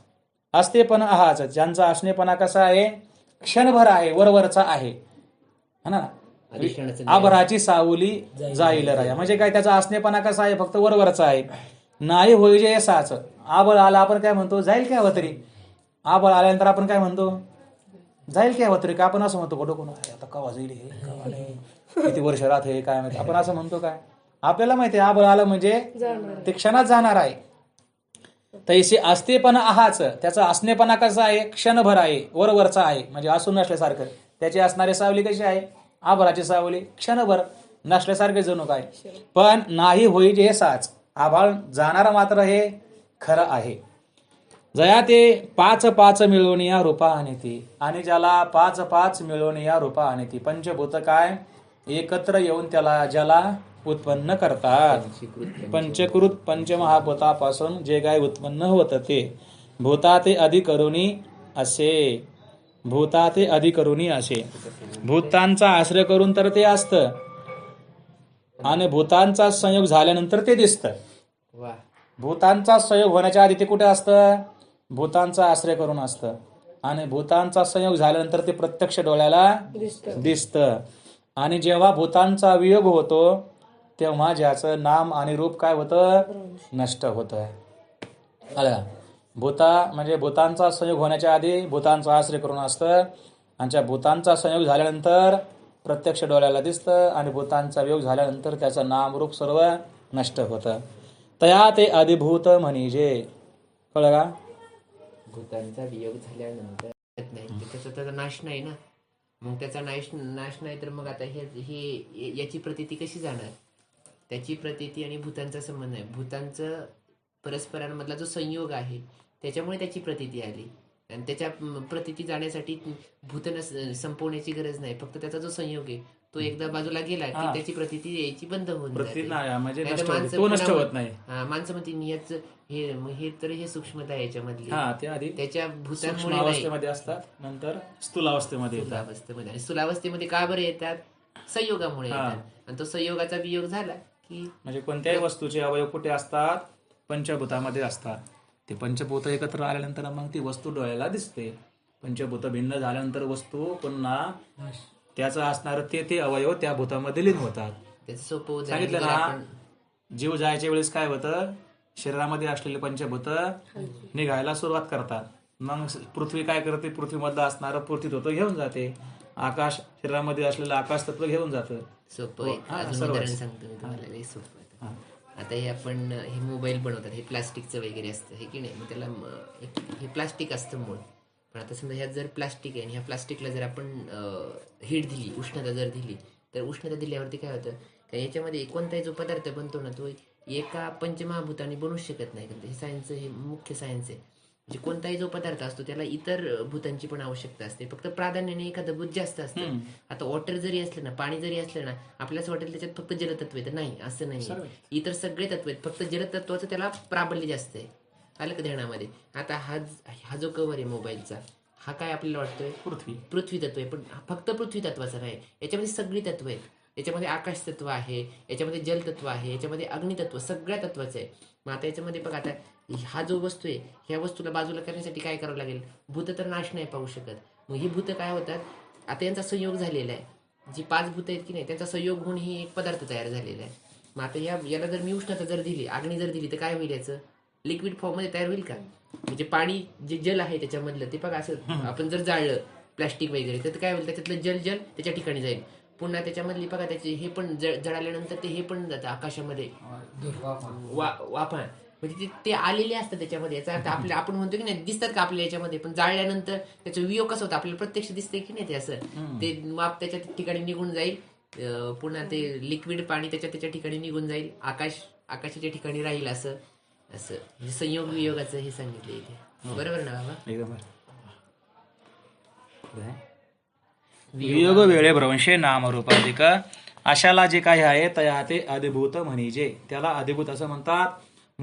असतेपण आहाच ज्यांचा असणेपणा कसा आहे, क्षणभर आहे, वरवरचा आहे ना. आभराची सावली जाईल राया म्हणजे काय, त्याचा असणेपणा कसा आहे, फक्त वरवरचा आहे. नाही होई जे साच. आबळ आला आपण काय म्हणतो, जाईल काय तरी. आबळ आल्यानंतर आपण काय म्हणतो, जाईल की होतं रे का आपण असं म्हणतो डोकं आहे आता कवा जाईल हे कवा नाही किती वर्ष राहत हे काय माहिती आपण असं म्हणतो काय आपल्याला माहिती आहे आबळ आलं म्हणजे ते क्षणात जाणार आहे तैसे असतेपणा आहाच त्याचा असणेपणा कसा आहे क्षणभर आहे वरवरचा आहे म्हणजे असून नसल्यासारखं त्याची असणारी सावली कशी आहे आभाळाची सावली क्षणभर नसल्यासारखे जणू काय पण नाही होईल हे साच आभाळ जाणारा मात्र हे खरं आहे जया ते 5 मिळवून या रूपा आणती आणि ज्याला 5 मिळवून या रूपा आणती पंचभूत काय एकत्र येऊन ज्याला उत्पन्न करतात पंचकृत पंचमहाभूतापासून जे काय उत्पन्न होतं ते भूताते अधिकरुणी असे भूताते अधिकरुणी असे भूतांचा आश्रय करून तर ते असतं आणि भूतांचा संयोग झाल्यानंतर ते दिसतं वा भूतांचा संयोग होण्याच्या आधी ते कुठे असतं भूतांचा आश्रय करून असतं आणि भूतांचा संयोग झाल्यानंतर ते प्रत्यक्ष डोळ्याला दिसतं आणि जेव्हा भूतांचा वियोग होतो तेव्हा ज्याचं नाम आणि रूप काय होतं नष्ट होतं आला भूता म्हणजे भूतांचा संयोग होण्याच्या आधी भूतांचा आश्रय करून असतं आणि त्या भूतांचा संयोग झाल्यानंतर प्रत्यक्ष डोळ्याला दिसतं आणि भूतांचा वियोग झाल्यानंतर त्याचं नाम रूप सर्व नष्ट होतं तया ते अधिभूत म्हणजे कळलं का भूतांचा वियोग झाल्यानंतर नाही त्याचा नाश नाही ना मग त्याचा नाश नाही तर मग आता हे याची प्रतीती कशी जाणार त्याची प्रतीती आणि भूतांचा संबंध आहे भूतांचं परस्परांमधला जो संयोग आहे त्याच्यामुळे त्याची प्रतीती आली आणि त्याच्या प्रतीती जाण्यासाठी भूत संपवण्याची गरज नाही फक्त त्याचा जो संयोग आहे तो एकदा बाजूला गेला की त्याची प्रतीती यायची बंद होऊन जाते माणसं म्हणते मी याच हे तर हे सूक्ष्मता आहे याच्यामधली त्याच्या भूतांमुळे असतात नंतर स्थूलावस्थेमध्ये आणि स्थूलावस्थेमध्ये का बरं येतात संयोगामुळे येतात आणि तो संयोगाचा वियोग झाला की म्हणजे कोणत्याही वस्तूचे अवयव कुठे असतात पंचभूतामध्ये असतात ते पंचभूत एकत्र आल्यानंतर मग ती वस्तू डोळ्याला दिसते पंचभूत भिन्न झाल्यानंतर वस्तू पुन्हा त्याचं असणार ते अवयव त्या भूतामध्ये लीन होतात सांगितलं ना जीव जायच्या वेळेस काय होतं शरीरामध्ये असलेले पंचभूत निघायला सुरुवात करतात मग पृथ्वी काय करते पृथ्वीमधलं असणारं पृथ्वी तत्व घेऊन जाते आकाश शरीरामध्ये असलेलं आकाश तत्व घेऊन जातं आता हे आपण हे मोबाईल बनवतात हे प्लास्टिकचं वगैरे असतं हे की नाही मग त्याला हे प्लास्टिक असतं मूळ पण आता समजा ह्यात जर प्लास्टिक आहे आणि ह्या प्लास्टिकला जर आपण हीट दिली उष्णता जर दिली तर उष्णता दिल्यावरती काय होतं का याच्यामध्ये कोणताही जो पदार्थ बनतो ना तो एका पंचमहाभूताने बनवूच शकत नाही कारण हे सायन्स हे मुख्य सायन्स आहे म्हणजे कोणताही जो पदार्थ असतो त्याला इतर भूतांची पण आवश्यकता असते फक्त प्राधान्याने एखादं भूत जास्त असतं आता वॉटर जरी असलं ना पाणी जरी असलं ना आपल्याला वाटेल त्याच्यात फक्त जलतत्व आहे तर नाही असं नाही इतर सगळे तत्व आहेत फक्त जलतत्वाचं त्याला प्राबल्य जास्त आहे आलं का ध्यानामध्ये आता हा जो कव्हर आहे मोबाईलचा हा काय आपल्याला वाटतोय पृथ्वी तत्व आहे पण फक्त पृथ्वी तत्वाचा नाही याच्यामध्ये सगळी तत्व आहेत याच्यामध्ये आकाश तत्व आहे याच्यामध्ये जलतत्व आहे याच्यामध्ये अग्नितत्व सगळ्या तत्वाचं आहे मग आता याच्यामध्ये बघा आता हा जो वस्तू आहे ह्या वस्तूला बाजूला करण्यासाठी काय करावं लागेल भूत तर नाश नाही पाहू शकत मग ही भूत काय होतात आता यांचा संयोग झालेला आहे जी 5 भूत आहेत की नाही त्यांचा संयोग होऊन ही एक पदार्थ तयार झालेला आहे मग आता याला जर मी उष्णता जर दिली अग्नी जर दिली तर काय होईल याचं लिक्विड फॉर्म मध्ये तयार होईल का म्हणजे पाणी जे जल आहे त्याच्यामधलं ते बघा असं आपण जर जाळलं प्लास्टिक वगैरे तर काय होईल त्याच्यातलं जल त्याच्या ठिकाणी जाईल पुन्हा त्याच्यामधली बघा त्याचे हे पण जळाल्यानंतर ते हे पण जातं आकाशामध्ये वाफा म्हणजे ते आलेले असतात त्याच्यामध्ये याचा अर्थ आपण म्हणतो की नाही दिसतात का आपल्या याच्यामध्ये पण जाळल्यानंतर त्याचा वियोग कसा होता आपल्याला प्रत्यक्ष दिसतंय की नाही ते असं ते वाफ त्याच्या ठिकाणी निघून जाईल पुन्हा ते लिक्विड पाणी त्याच्या ठिकाणी निघून जाईल आकाशाच्या ठिकाणी राहील असं संयोग वियोगाचं हे सांगितलं इथे बरोबर ना बाबा एकदम वियोग वेळे भ्रंशे नामरूपाधिक अशाला जे काही आहे तया ते अधिभूत म्हणजे त्याला अधिभूत असं म्हणतात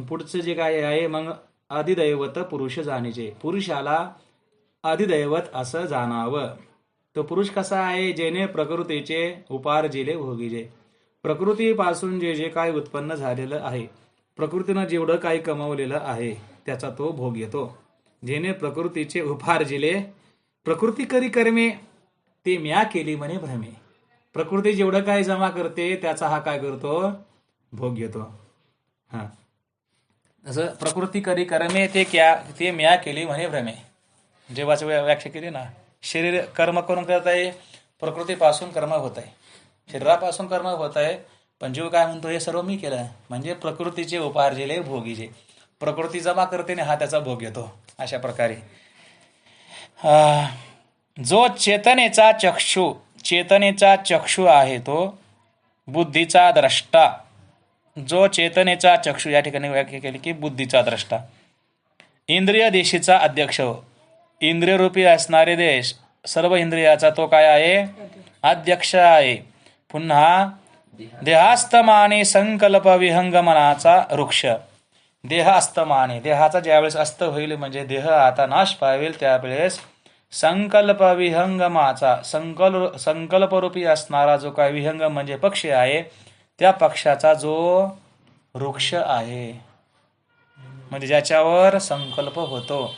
पुढचं जे काही आहे मग अधिदैवत पुरुष जाणीचे पुरुषाला अधिदैवत असं जाणावं तो पुरुष कसा आहे जेने प्रकृतीचे उपार्जिले भोगीजे प्रकृतीपासून जे काही उत्पन्न झालेलं आहे प्रकृतीनं जेवढं काही कमवलेलं आहे त्याचा तो भोग येतो जेने प्रकृतीचे उपार्जिले प्रकृती करी कर्मे ते म्या केली म्हणे भ्रमे प्रकृती जेवढं काही जमा करते त्याचा हा काय करतो भोग घेतो हा असं प्रकृती करी कर्मे ते म्या केली म्हणे भ्रमे जेव्हाच व्याख्या केली ना शरीर कर्म करून करत आहे, प्रकृतीपासून कर्म होत आहे, शरीरापासून कर्म होत आहे, पण जीव काय म्हणतो हे सर्व मी केलं. म्हणजे प्रकृतीचे उपार्जिले भोगीचे, प्रकृती जमा करते आणि हा त्याचा भोग येतो. अशा प्रकारे जो चेतनेचा चक्षु आहे तो बुद्धीचा द्रष्टा. जो चेतनेचा चक्षु, या ठिकाणी व्याख्या केली की बुद्धीचा द्रष्टा. इंद्रिय देशीचा अध्यक्ष, इंद्रियरूपी असणारे देश, सर्व इंद्रियाचा तो काय आहे? अध्यक्ष आहे. पुन्हा देहास्तमाने संकल्प विहंगमनाचा वृक्ष. देह अस्तमाने, देहाचा ज्यावेळेस अस्त होईल म्हणजे देह आता नाश पावेल त्यावेळेस संकल्प विहंगमाचा, संकल्परूपी असणारा जो काय विहंगम म्हणजे पक्षी आहे, त्या पक्षाचा जो वृक्ष आहे म्हणजे ज्याच्यावर संकल्प होतो.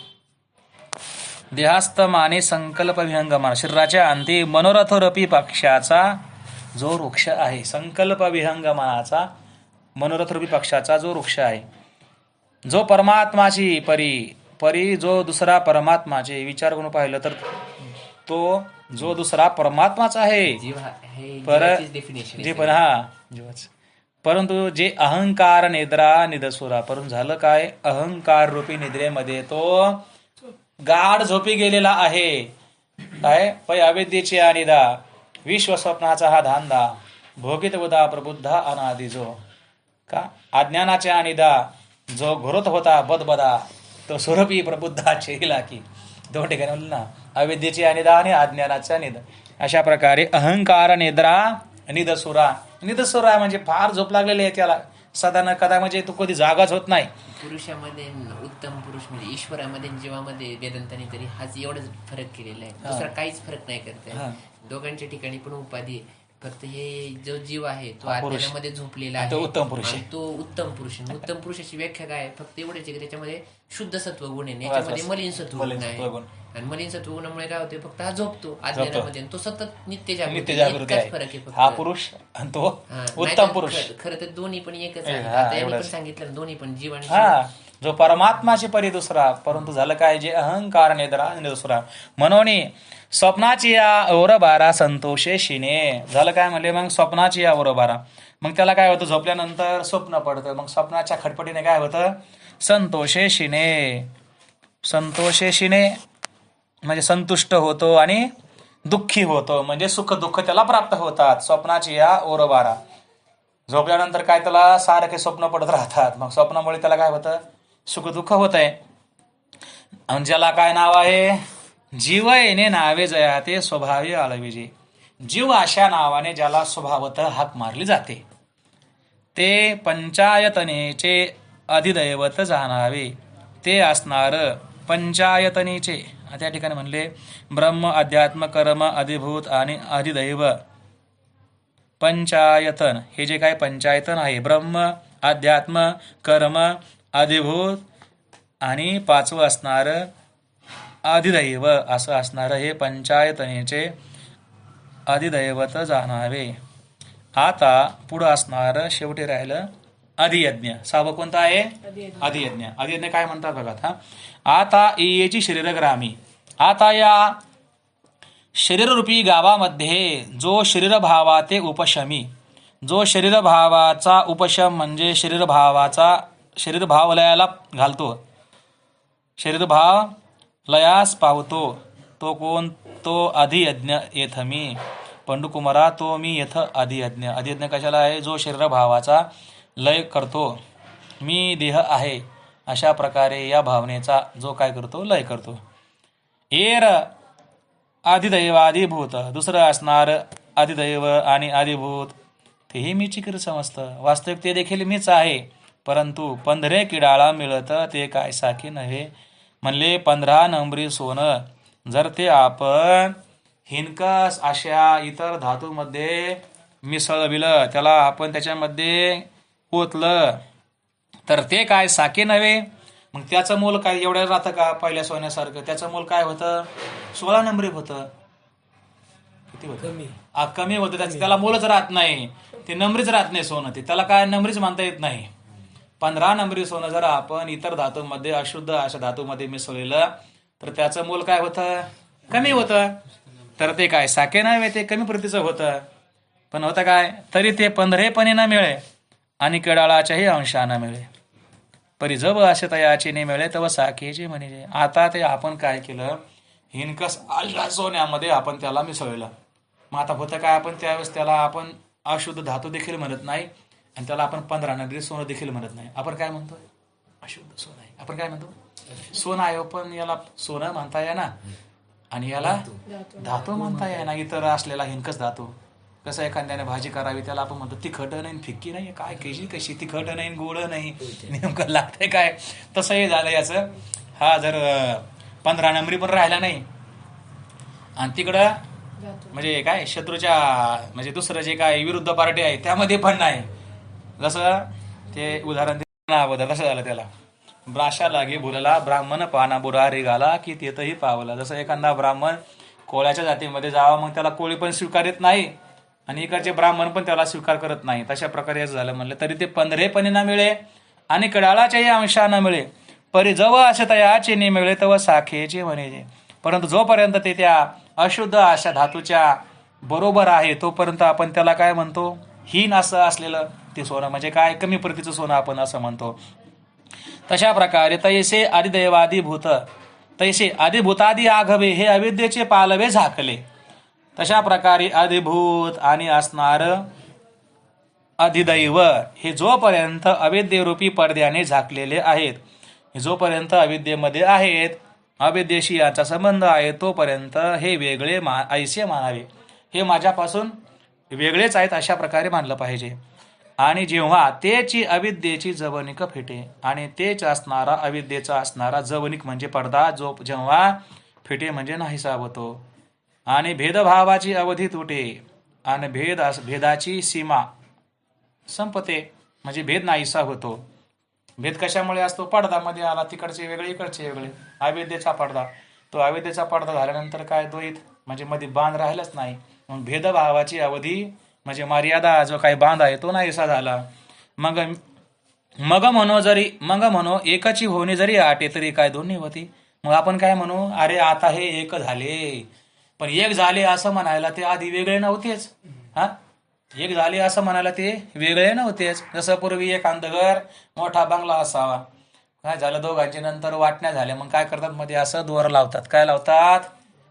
देहास्तमाने संकल्प विहंगमान, शरीराच्या अंती मनोरथरूपी पक्षाचा जो वृक्ष आहे, संकल्प विहंगमनाचा मनोरथरूपी पक्षाचा जो वृक्ष आहे. जो परमात्माची परी जो दुसरा परमात्माचे विचार करून पाहिलं तर तो जो दुसरा परमात्माच आहे. जीवाच. परंतु जे अहंकार निद्रा निदसुरा, परंतु झालं काय? अहंकार रूपी निद्रेमध्ये तो गाढ झोपी गेलेला आहे. काय? पै अविद्येची अनिदा, विश्वस्वप्नाचा हा धांदा, भोगित उदा प्रबुद्धा अनादि जो का अज्ञानाच्या अनिदा जो घोरत होता बदबदा, तो स्वरूपी प्रबुद्धाचे इलाकी. दोन ठिकाणी म्हणलं ना, अविद्येची अनिदा आणि अज्ञानाच्या निदा. अशा प्रकारे अहंकार निद्रा निदसुरा. निदसुरा म्हणजे फार झोप लागलेली आहे त्याला, सदा न कदा, म्हणजे तो कधी जागाच होत नाही. पुरुषामध्ये उत्तम पुरुष म्हणजे ईश्वरामध्ये जीवामध्ये वेदांताने तरी हाच एवढाच फरक केलेला आहे, दुसरा काहीच फरक नाही करता. दोघांच्या ठिकाणी पण उपाधी, फक्त हे जो जीव आहे तो आत्म्यामध्ये झोपलेला आहे, तो उत्तम पुरुष आहे. तो उत्तम पुरुष. उत्तम पुरुषाची व्याख्या काय? फक्त एवढेच की त्याच्यामध्ये शुद्ध सत्व गुण आहे, याच्यामध्ये मलिन सत्व गुण आहे. आणि मलिन सत्व गुणामुळे काय होते? फक्त हा झोपतो आज्ञानामध्ये, तो सतत नित्य जागृत आहे. फरक आहे फक्त हा पुरुष आणि तो उत्तम पुरुष. खरं तर दोन्ही पण एकच आहे. पण सांगितलं दोन्ही पण जीव आणि जो परमात्माची परी दुसरा, परंतु झालं काय? जे अहंकार निद्रा दुसरा. म्हणून स्वप्नाची या ओरबारा संतोषेशिने. झालं काय म्हणले? मग स्वप्नाची या ओरबारा, मग त्याला काय होतं? झोपल्यानंतर स्वप्न पडतं, मग स्वप्नाच्या खटपटीने काय होतं? संतोषेशिने. संतोषेशिने म्हणजे संतुष्ट होतो आणि दुःखी होतो, म्हणजे सुख दुःख त्याला प्राप्त होतात. स्वप्नाची या ओरबारा. झोपल्यानंतर काय? त्याला सारखे स्वप्न पडत राहतात, मग स्वप्नामुळे त्याला काय होतं? सुख दुःख होत आहे. आणि ज्याला काय नाव आहे? जीव येणे नावे जयाते स्वभावी आळविजे. जीव अशा नावाने ज्याला स्वभावत हाक मारली जाते, ते पंचायतनेचे अधिदैवत जाणावे. ते असणार पंचायतनेचे. त्या ठिकाणी म्हणले ब्रह्म, अध्यात्म, कर्म, अधिभूत आणि अधिदैव. पंचायतन हे जे काय पंचायतन आहे, ब्रह्म, अध्यात्म, कर्म, अधिभूत आणि पाचवं असणार अधिदैव, असं असणार हे पंचायतनेचे अधिदैवत जाणावे. आता पुढं असणार शेवटी राहिलं अधियज्ञ. सहावं कोणतं आहे? अधियज्ञ. अधियज्ञ काय म्हणतात बघा. आता येची शरीरग्रामी. आता या शरीररूपी गावामध्ये जो शरीरभावा ते उपशमी, जो शरीरभावाचा उपशम म्हणजे शरीरभाव लयाला घालतो, शरीरभाव लयास पावतो, तो कोण? तो अधियज्ञ येथ मी. पंडुकुमारा तो मी येथ अधियज्ञ. अधियज्ञ कशाला आहे? जो शरीरभावाचा लय करतो. मी देह आहे अशा प्रकारे या भावनेचा जो काय करतो? लय करतो. एर अधिदैवाधिभूत. दुसरं असणार अधिदैव आणि अधिभूत, तेही मीची कीर समजतं. वास्तविक ते देखील मीच आहे, परंतु 15 किडाळा मिळत ते काय साखी नव्हे. म्हणले 15 नंबरी सोनं जर ते आपण हिनकस अशा इतर धातूमध्ये मिसळविलं, त्याला आपण त्याच्यामध्ये ओतलं, तर ते काय साखे नव्हे. मग त्याचं मोल काय एवढ्या राहतं का? पहिल्या सोन्यासारखं. त्याचं मोल काय होतं? 16 नंबरी होतं. किती होतं? कमी होतं. त्याला मोलच राहत नाही, ते नंबरीच राहत नाही सोनं. ते त्याला काय नंबरीच मानता येत नाही. 15 नंबरी सोनं जर आपण इतर धातूमध्ये अशुद्ध अशा धातूमध्ये मिसळलेलं, तर त्याचं मोल काय होतं? कमी होतं. तर ते काय साके नव्हे, ते कमी प्रतीचं होतं. पण होतं काय, तरी ते पंधरेपणे न मिळे आणि केडाळाच्याही अंशानं मिळे. परी जब असे तयाची ने मिळे तव साखेचे म्हणजे. आता ते आपण काय केलं, हिनकस आल्या सोन्यामध्ये आपण त्याला मिसळलं. मग आता होतं काय, आपण त्यावेळेस त्याला आपण अशुद्ध धातू देखील म्हणत नाही आणि त्याला आपण 15 नगरी सोनं देखील म्हणत नाही. आपण काय म्हणतो, अशुद्ध सोनं आहे. आपण काय म्हणतो, सोनं आहे, पण याला सोनं म्हणता येईना आणि याला धातू म्हणता येईना. इतर असलेला हिनकस धातू. कसं एखाद्याने भाजी करावी, त्याला आपण म्हणतो तिखट नाही फिक्की नाही, काय कशी तिखट नाही गोड नाही, नेमकं लागतंय काय. तसंही झालं याचं. हा जर 15 नंबरी पण राहिला नाही आणि तिकडं म्हणजे काय शत्रूच्या म्हणजे दुसरं जे काय विरुद्ध पार्टी आहे त्यामध्ये पण नाही. जसं ते उदाहरण अगोदर कसं झालं, त्याला ब्राशा लागे बोलला ब्राह्मण पाना बुरा रे घाला की तेथही पावला. जसं एखादा ब्राह्मण कोळ्याच्या जातीमध्ये जावा, मग त्याला कोळी पण स्वीकारत नाही आणि इकडचे ब्राह्मण पण त्याला स्वीकार करत नाही. तशा प्रकारे असं झालं. म्हणलं तरी ते पंधरेपणे न मिळे आणि कडाळाच्याही अंशा न मिळे. परी जव असे तयाचे ने मिळे तव साखेचे म्हणे. परंतु जोपर्यंत ते त्या अशुद्ध अशा धातूच्या बरोबर आहे तोपर्यंत आपण त्याला काय म्हणतो, हीन असं असलेलं ते सोनं म्हणजे काय, कमी प्रतीचं सोनं आपण असं म्हणतो. तशा प्रकारे तैसे आदिदैवादी भूत तैसे आदिभूतादी आघवे हे अविद्येचे पालवे झाकले. तशा प्रकारे अधिभूत आणि असणार अधिदैव हे जोपर्यंत अविद्येरूपी पडद्याने झाकलेले आहेत, जोपर्यंत अविद्येमध्ये आहेत, अविद्येशी याचा संबंध आहे, तोपर्यंत हे वेगळे ऐसे मानावे. हे माझ्यापासून वेगळेच आहेत अशा प्रकारे मानलं पाहिजे. आणि जेव्हा तेची अविद्येची जवनिक फिटे आणि तेच असणारा अविद्येचा असणारा जवनिक म्हणजे पडदा जो जेव्हा फिटे म्हणजे नाहीसा होतो आणि भेदभावाची अवधी तुटे आणि भेदाची सीमा संपते म्हणजे भेद नाहीसा होतो. भेद कशामुळे असतो, पडदामध्ये आला, तिकडचे वेगळे इकडचे वेगळे, अविद्येचा पडदा. तो अविद्येचा पडदा झाल्यानंतर काय द्वैत म्हणजे मध्ये बांध राहिलाच नाही. मग भेदभावाची अवधी म्हणजे मर्यादा जो काही बांध आहे तो नाहीसा झाला. मग म्हणो एकाची होणे जरी आटे तरी काय दोन्ही होती. मग आपण काय म्हणू, अरे आता हे एक झाले, पण एक झाले असं म्हणायला ते आधी वेगळे नव्हतेच. हा, एक झाले असं म्हणायला ते वेगळे नव्हतेच. जसं पूर्वी एक घर मोठा बंगला असावा, काय झालं दोघांचे नंतर वाटण्या झाल्या, मग काय करतात, मध्ये असं दोर लावतात. काय लावतात,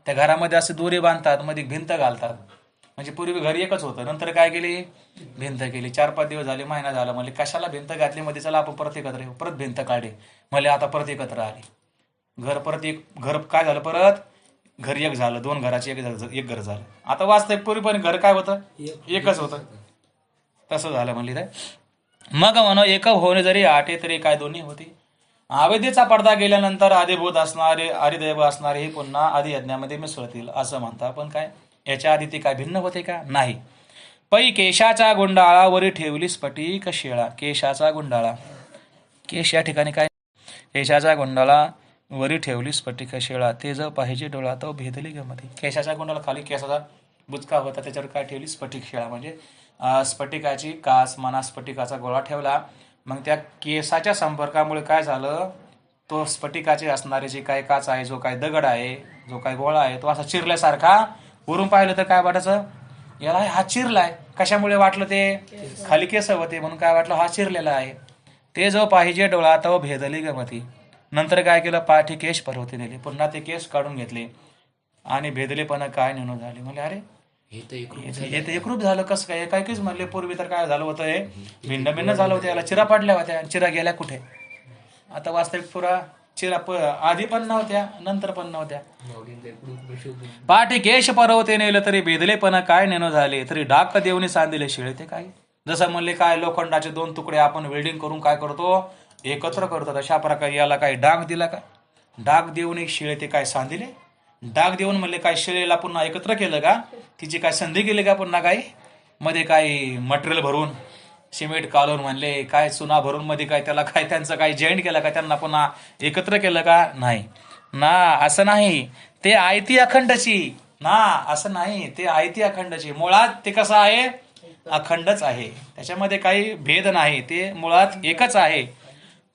त्या घरामध्ये असे दोरी बांधतात, मध्ये भिंत घालतात. म्हणजे पूर्वी घर एकच होतं, नंतर काय केली, भिंत केली. 4-5 दिवस झाले, महिना झाला, म्हणजे कशाला भिंत घातली, मध्ये चला आपण परत एकत्र येऊ, परत भिंत काढे, म्हणजे आता परत एकत्र आले. घर परत एक घर काय झालं, परत घर एक झालं, 2 घराचे एक घर झालं. आता वास्तविक पूर्वी पण घर काय होतं, एकच होतं. तसं झालं म्हणली तर मग म्हणो एक होणे जरी आटे तरी काय दोन्ही होती. अविद्येचा पडदा गेल्यानंतर आदिभूत असणारे आदिदैव असणारे हे पुन्हा आदि यज्ञामध्ये मिसळतील असं म्हणता. पण काय याच्या आधी ते काय भिन्न होते का, नाही. पै केशाच्या गुंडाळावरी ठेवली स्फटिक शेळा. केशाचा गुंडाळा, केश या ठिकाणी काय, केशाच्या गुंडाळा वरी ठेवली स्फटिक शेळा. ते जर पाहिजे डोळा तो भेदली गमती. केशाच्या गुंडाला खाली केसाचा बुचका होता, त्याच्यावर काय ठेवली, स्फटिक शेळा म्हणजे स्फटिकाची कास म्हणा, स्फटिकाचा गोळा ठेवला. मग त्या केसाच्या संपर्कामुळे काय झालं, तो स्फटिकाचे असणारे जे काय काच आहे, जो काय दगड आहे, जो काय गोळा आहे, तो असा चिरल्यासारखा. वरून पाहिलं तर काय वाटायचं, याला हा चिरलाय. कशामुळे वाटलं, ते खाली केस होते म्हणून काय वाटलं, हा चिरलेला आहे. ते जो पाहिजे डोळा तो भेदली गमती. नंतर काय केलं, पाठी केश परवती नेली, पुन्हा ते केस काढून घेतले आणि भेदलेपणा काय नेणू झाले. म्हणजे अरे हे तर एकरूप झालं कसं काय, एकाकीच म्हणले. पूर्वी तर काय झालं होतं, हे भिन्न भिन्न झालं होतं, याला चिरा पाडल्या होत्या, चिरा गेल्या कुठे. आता वास्तविक पुरा चिरा आधी पण नव्हत्या, नंतर पण नव्हत्या. पाठी केश परवते नेलं तरी भेदलेपणा काय नेणू झाले. तरी डाक देऊन सांदिले शिळे ते काय. जसं म्हणले काय लोखंडाचे 2 तुकडे आपण वेल्डिंग करून काय करतो, एकत्र करतो, अशा प्रकारे याला काय डाग दिला का, डाग देऊन शिळे ते काय सांदिले. डाग देऊन म्हणले काय शिळेला पुन्हा एकत्र केलं का, तिची काय संधी केली का, पुन्हा काय मध्ये काय मटेरियल भरून सिमेंट कालून म्हणले काय चुना भरून मध्ये काय त्याला काय त्यांचं काय जॉईंट केलं का, त्यांना पुन्हा एकत्र केलं का, नाही ना, असं नाही. ते आयती अखंडची ना, असं नाही, ते आयती अखंडची. मुळात ते कसं आहे, अखंडच आहे, त्याच्यामध्ये काही भेद नाही, ते मुळात एकच आहे.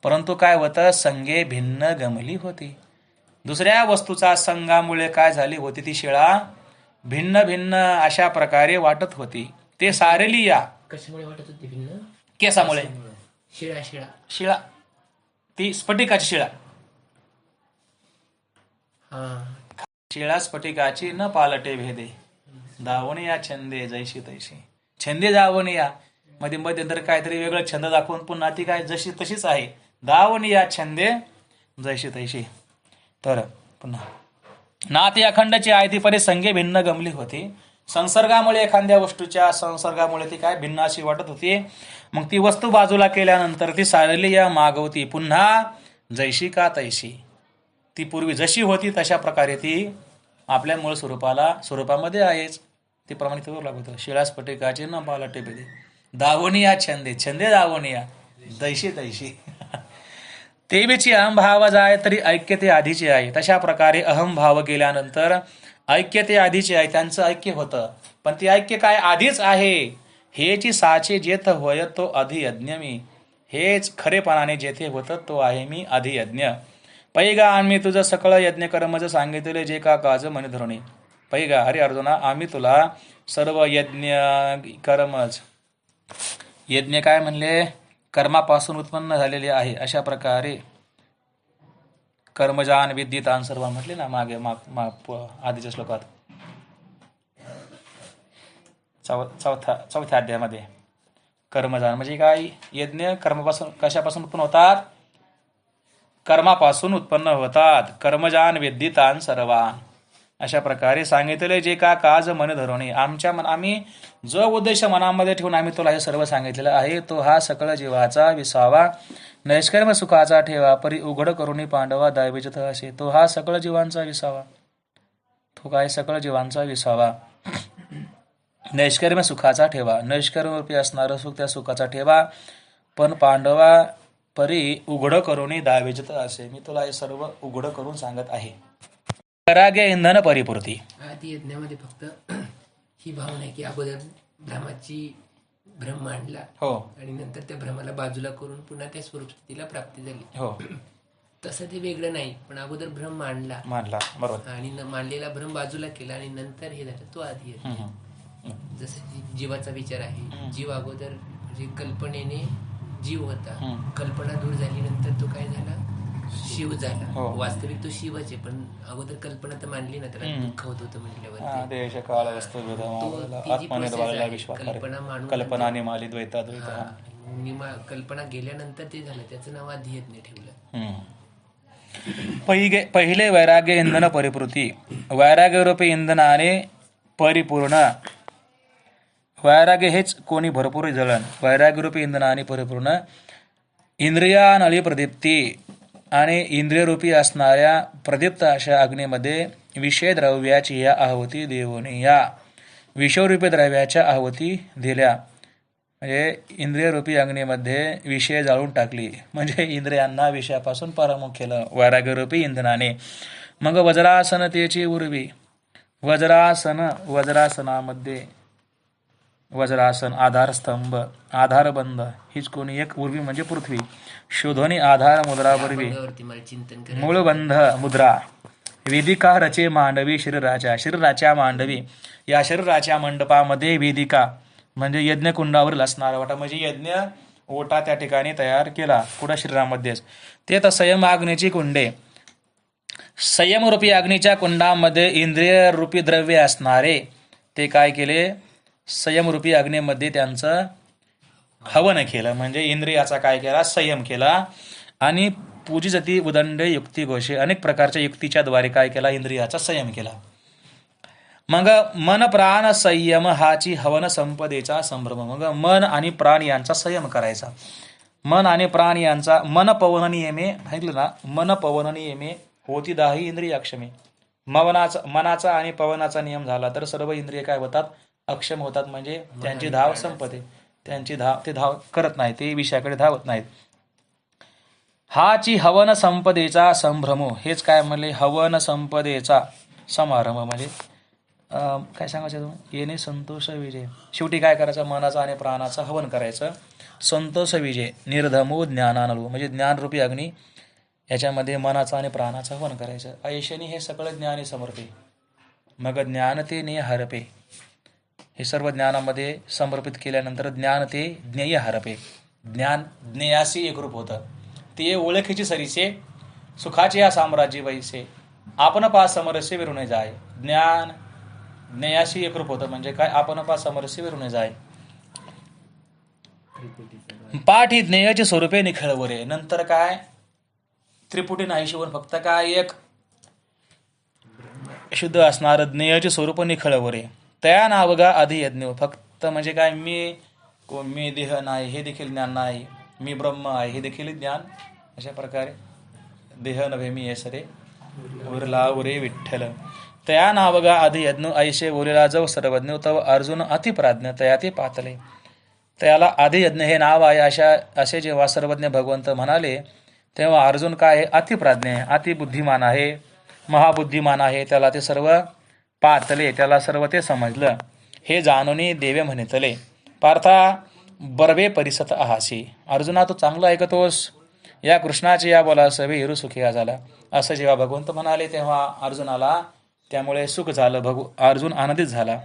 परंतु काय होतं, संगे भिन्न गमली होती. दुसऱ्या वस्तूचा संगामुळे काय झाली होती ती शिळा भिन्न भिन्न अशा प्रकारे वाटत होती. ते सारेली या कशामुळे वाटत होती भिन्न? केसामुळे. शिळा शिळा शिळा ती स्फटिकाची शिळा. हा शिळा स्फटिकाची न पालटे भेदे दावणी या छंदे जैशी तैशी. छंदे दावणी या मध्ये मध्यंतर काहीतरी वेगळं छंद दाखवून पुन्हा ती काय जशी तशीच आहे. दावणी या छंदे जैशी तैशी. तर पुन्हा नाती अखंडची आहे ती परिसंगे भिन्न गमली होती. संसर्गामुळे एखाद्या वस्तूच्या संसर्गामुळे ती काय भिन्न अशी वाटत होती. मग ती वस्तू बाजूला केल्यानंतर ती सारली या मागवती पुन्हा जैशी का तैशी. ती पूर्वी जशी होती तशा प्रकारे ती आपल्या मूळ स्वरूपामध्ये आहेच. ती प्रमाणित करू लागत. शिळा स्फटिकाचे न पालटे भेदे दावणिया छंदे छंदे दावणिया दैशी तैशी. तेवीची अहमभाव जाय तरी ऐक्यते आधीचे आहे. तशा प्रकारे अहमभाव गेल्यानंतर ऐक्यते आधीचे आहे. त्यांचं ऐक्य होतं पण ते ऐक्य काय आधीच आहे. हेची साचे जेथ होय तो अधियज्ञ मी. हेच खरेपणाने जेथे होतं तो आहे मी अधियज्ञ. पैगा आम्ही तुझं सकळ यज्ञ कर्मच सांगितले जे का काज म्हणे धरणे. पैगा अरे अर्जुना आम्ही तुला सर्व यज्ञ कर्मच. यज्ञ काय म्हणले कर्मापासून उत्पन्न झालेले आहे. अशा प्रकारे कर्मजान विद्यितान सर्व म्हटले ना मागे आधीच्या श्लोकात चौथ्या अध्यायामध्ये. कर्मजान म्हणजे काय यज्ञ कर्मापासून कशापासून उत्पन्न होतात कर्मापासून उत्पन्न होतात. कर्मजान विद्यितान सर्वान अशा प्रकारे सांगितले जे का काज मन धरणे. आम्ही जो उद्देश मनामध्ये ठेवून आम्ही तुला हे सर्व सांगितलेलं आहे तो हा सकळ जीवाचा विसावा नैष्कर्म सुखाचा ठेवा परी उघड करून पांडवा दैवेजत असे. तो हा सकळ जीवांचा विसावा. तो काय सकळ जीवांचा विसावा नैष्कर्म सुखाचा ठेवा. नैष्कर्म रूपी असणारं सुख त्या सुखाचा ठेवा पण पांडवा परी उघड करून दावेजत असे. मी तुला हे सर्व उघड करून सांगत आहे. वैराग्य इंधन परिपूर्ती. आधी यज्ञामध्ये फक्त ही भावना आहे की अगोदर भ्रम मांडला हो आणि नंतर त्या भ्रमाला बाजूला करून पुन्हा त्या स्वरूप स्थितीला प्राप्ती झाली. हो तसं ते वेगळं नाही पण अगोदर भ्रम मांडला बरोबर आणि मांडलेला भ्रम बाजूला केला आणि नंतर हे झालं तो आधी यज्ञ. जसं जीवाचा विचार आहे. जीव अगोदर म्हणजे कल्पनेने जीव होता. कल्पना दूर झाली नंतर तो काय झाला शिव झाला. वास्तविक तो शिवच आहे पण अगोदर कल्पना तर मानली ना त्याला दुःख होत होतं म्हटल्यावर देश काळ वस्तू कल्पना निमाली द्वैता कल्पना गेल्यानंतर ते झालं त्याचं नाव आधियज्ञ ठेवलं. पहिले वैराग्य इंधन परिपूर्ती. वैराग्यरूपी इंधनाने परिपूर्ण. वैराग्य हेच कोणी भरपूर जळण. वैराग्यरूपी इंधनाने परिपूर्ण. इंद्रियानळी प्रदीप्ती आणि इंद्रियरूपी असणाऱ्या प्रदीप्त अशा अग्नीमध्ये विषय द्रव्याची या आहुती देऊन या विषयरूपी द्रव्याच्या आहुती दिल्या. म्हणजे इंद्रियरूपी अग्नीमध्ये विषय जाळून टाकली म्हणजे इंद्रियांना विषयापासून परामुख केलं वैराग्यरूपी इंधनाने. मग वज्रासनतेची उर्वी. वज्रासनामध्ये वज्रासन आधारस्तंभ आधारबंध हीच कोणी एक उर्वी म्हणजे पृथ्वी. शोधोनी आधार मुद्रा बर्वी मूळबंध मुद्रा. वेदिका रचे मांडवी शरीराच्या मांडवी. या शरीराच्या मंडपामध्ये वेदिका म्हणजे यज्ञकुंडावरील असणारा ओटा म्हणजे यज्ञ ओटा त्या ठिकाणी तयार केला कुठं शरीरामध्येच. ते तर संयम अग्नीची कुंडे. संयमरूपी अग्नीच्या कुंडामध्ये इंद्रिय रूपी द्रव्य असणारे ते काय केले संयमरूपी अग्नीमध्ये त्यांचं हवन केलं म्हणजे इंद्रियाचा काय केला संयम केला. आणि पूजी जती उदंड युक्ती घोषे अनेक प्रकारच्या युक्तीच्या द्वारे काय केला इंद्रियाचा संयम केला. मग मन प्राण संयम हाची हवन संपदेचा संभ्रम. मग मन आणि प्राण यांचा संयम करायचा. मन आणि प्राण यांचा मन पवन नियमे ऐकलं ना. मन पवन नियमे होती 10 इंद्रिय अक्षमे. मनाचा आणि पवनाचा नियम झाला तर सर्व इंद्रिय काय होतात अक्षम होतात म्हणजे त्यांची धाव संपते. ते धाव करत नाही ते विषयाकडे धावत नाहीत. हाची हवन संपदेचा संभ्रम. हेच काय म्हणले हवन संपदेचा समारंभ म्हणजे काय सांगायचं तुम्ही येणे संतोष विजय. शेवटी काय करायचं मनाचा आणि प्राणाचा हवन करायचं. संतोष विजय निर्धमो ज्ञानानलो म्हणजे ज्ञानरूपी अग्नी याच्यामध्ये मनाचा आणि प्राणाचा हवन करायचं. ऐशनी हे सगळं ज्ञानी समर्पे, मग ज्ञान ते ने हरपे. हे सर्व ज्ञानामध्ये समर्पित केल्यानंतर ज्ञान ते ज्ञेय हरपे. ज्ञान ज्ञेयाशी एकरूप होतं. ते ओळखीची सरीसे सुखाचे या साम्राज्य वैसे, आपण पा समरस्य विरुणे जाय. ज्ञान ज्ञेयाशी एकरूप होतं म्हणजे काय? आपण पा समरस्य विरुणे जाय. पाठी ज्ञेयाचे स्वरूपे निखळवरे. नंतर काय? त्रिपुटी नाही शिवून फक्त काय एक शुद्ध असणार ज्ञेयाचे स्वरूप निखळवरे. तया नावगा आधी यज्ञ. फक्त म्हणजे काय? मी देह नाही हे देखील ज्ञान नाही, मी ब्रह्म आहे हे देखील ज्ञान. अशा प्रकारे देह नव्हे मी सरे उरला उरे विठ्ठल. तया नावगा आधी यज्ञ ऐशे बोलिला जव सर्वज्ञ तव अर्जुन अतिप्राज्ञ तया ते पातले. त्याला आधी यज्ञ हे नाव आहे असे जेव्हा सर्वज्ञ भगवंत म्हणाले तेव्हा अर्जुन काय आहे? अतिप्राज्ञ आहे, अतिबुद्धिमान आहे, महाबुद्धिमान आहे. त्याला ते सर्व पातले, त्याला सर्व ते समजलं. हे जाणून देवे म्हणितले पार्था बर्वे परिसत आहासी. अर्जुना तू चांगलं ऐकतोस, या कृष्णाचे या बोला सवे हिरू सुखिया झाला. असं जेव्हा भगवंत म्हणाले तेव्हा अर्जुनाला त्यामुळे सुख झालं. अर्जुन आनंदित झाला.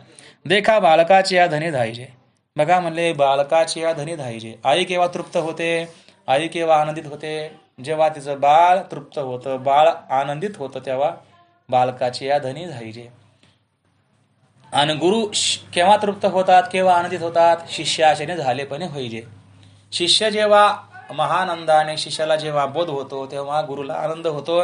देखा बालकाचे या धनी धायजे. बघा म्हणले बालकाचे या धनी धायजे. आई केव्हा तृप्त होते? आई केव्हा आनंदित होते? जेव्हा तिचं बाळ तृप्त होतं, बाळ आनंदित होतं, तेव्हा बालकाचे या धनी धायजे. आणि गुरु केव्हा तृप्त होतात, केव्हा आनंदित होतात? शिष्याचे झालेपणे होईजे. शिष्य जेव्हा महानंदाने शिष्याला जेव्हा बोध होतो तेव्हा गुरुला आनंद होतो.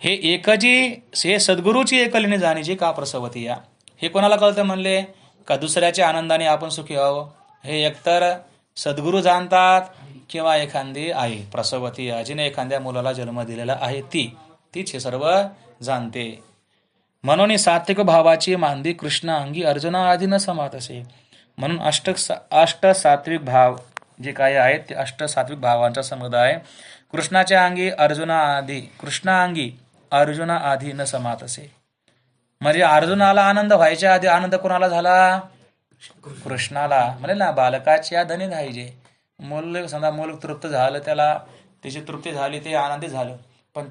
हे सद्गुरूची एकलीने जाणीची का प्रसवती या. हे कोणाला कळतं म्हणले? का दुसऱ्याच्या आनंदाने आपण सुखी व्हावं. हे एकतर सद्गुरू जाणतात किंवा एखादी आई प्रसवती, जिने एखाद्या मुलाला जन्म दिलेला आहे तीच हे सर्व जाणते. म्हणून सात्विक भावाची मांदी कृष्ण अंगी अर्जुना आधी न समात असे. म्हणून अष्ट सात्विक भाव जे काही आहेत ते अष्ट सात्विक भावांचा समुदाय कृष्णाच्या अंगी अर्जुना आधी न समात असे. म्हणजे अर्जुनाला आनंद व्हायच्या आधी आनंद कोणाला झाला? कृष्णाला. म्हणजे ना बालकाची या धनी धायजे. मूल तृप्त झालं, त्याला त्याची तृप्ती झाली, ते आनंदित झालं. पण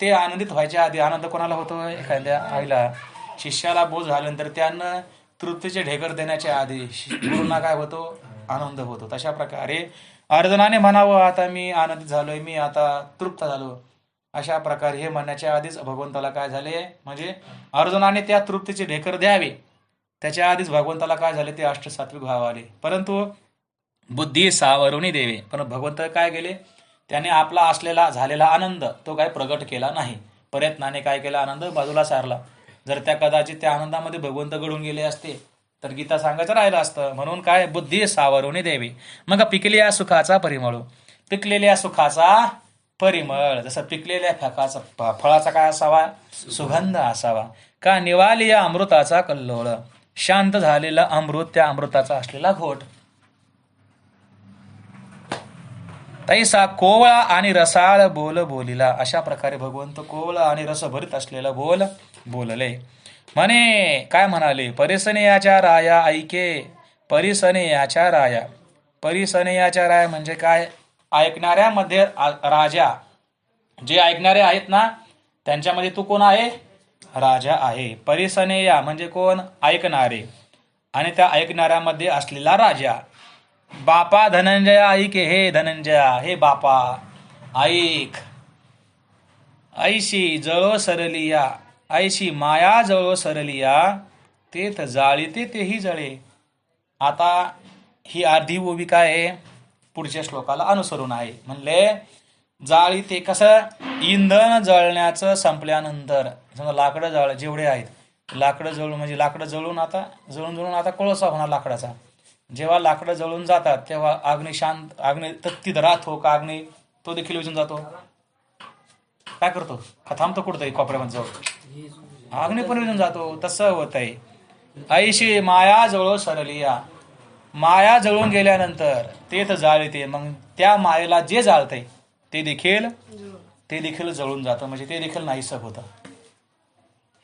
ते आनंदित व्हायच्या आधी आनंद कोणाला होतो? एखाद्या आईला. शिष्याला बोध झाल्यानंतर त्यानं तृप्तीचे ढेकर देण्याच्या आधी गुरुंना काय होतो? आनंद होतो. तशा प्रकारे अर्जुनाने म्हणावं आता मी आनंदित झालोय, मी आता तृप्त झालो. अशा प्रकारे हे म्हणण्याच्या आधीच भगवंताला काय झाले? म्हणजे अर्जुनाने त्या तृप्तीचे ढेकर द्यावे त्याच्या आधीच भगवंताला काय झाले? ते अष्टसात्विक भाव आले. परंतु बुद्धी सावरुणी देवे. पण भगवंत काय गेले? त्याने आपला असलेला झालेला आनंद तो काय प्रगट केला नाही. प्रयत्नाने काय केला? आनंद बाजूला सारला. जर त्या कदाचित त्या आनंदामध्ये भगवंत घडून गेले असते तर गीता सांगायचं राहिलं असतं. म्हणून काय? बुद्धी सावरुणी देवी. मग पिकलेल्या सुखाचा परिमळ. पिकलेल्या सुखाचा परिमळ जसं पिकलेल्या फळाचा काय असावा? सुगंध असावा. का निवाली या अमृताचा कल्लोळ. शांत झालेला अमृत, त्या अमृताचा असलेला घोट. तैसा कोवळा आणि रसाळ बोल बोलिला. अशा प्रकारे भगवंत कोवळा आणि रसभरित असलेला बोल बोलले. म्हणे काय म्हणाले? परिसनेयाच्या राया ऐके. परिसनेयाच्या राया. परिसनेयाच्या राया म्हणजे काय? ऐकणाऱ्यामध्ये राजा. जे ऐकणारे आहेत ना त्यांच्यामध्ये तू कोण आहे? राजा आहे. परिसनेया म्हणजे कोण? ऐकणारे. आणि त्या ऐकणाऱ्यामध्ये असलेला राजा. बापा धनंजया ऐके. हे धनंजया, हे बापा ऐक. ऐशी जळो सरलिया. ऐशी माया जळो सरलिया. तेथ जाळीते तेही जळे. आता ही अर्धी ओवी काय आहे? पुढच्या श्लोकाला अनुसरून आहे. म्हणले जाळी ते कसं? इंधन जळण्याचं संपल्यानंतर समजा लाकडं जेवढे आहेत, लाकडं जळून म्हणजे लाकडं जळून आता कोळसा होणार लाकडाचा. जेव्हा लाकडं जळून जातात तेव्हा अग्नी तत्तीत राहतो का? अग्नी तो देखील विजून जातो. काय करतो? थांबतो कुठतरी कोपऱ्यामध्ये जाऊ, अग्नी पण विजून जातो. तसं होत आहे. ऐशी माया जळो सरलिया. माया जळून गेल्यानंतर ते तर जाळते. मग त्या मायेला जे जाळतंय ते देखील जळून जातं. म्हणजे ते देखील नाहीसं होतं.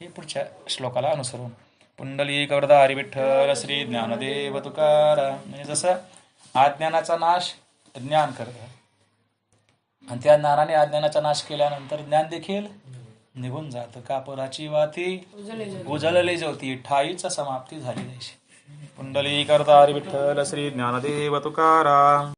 हे पुढच्या श्लोकाला अनुसरून. पुंडलिक वरदा हरी विठ्ठल श्री ज्ञानदेव तुकाराम. म्हणजे जसं अज्ञानाचा नाश ज्ञान करतं आणि त्या ज्ञानाने अज्ञानाचा नाश केल्यानंतर ज्ञान देखील निघून जातं. कापराची वाती उजळली ज्योती, ठाईच समाप्ती झाली. पुंडली करता विठ्ठल श्री ज्ञानदेव तुकाराम.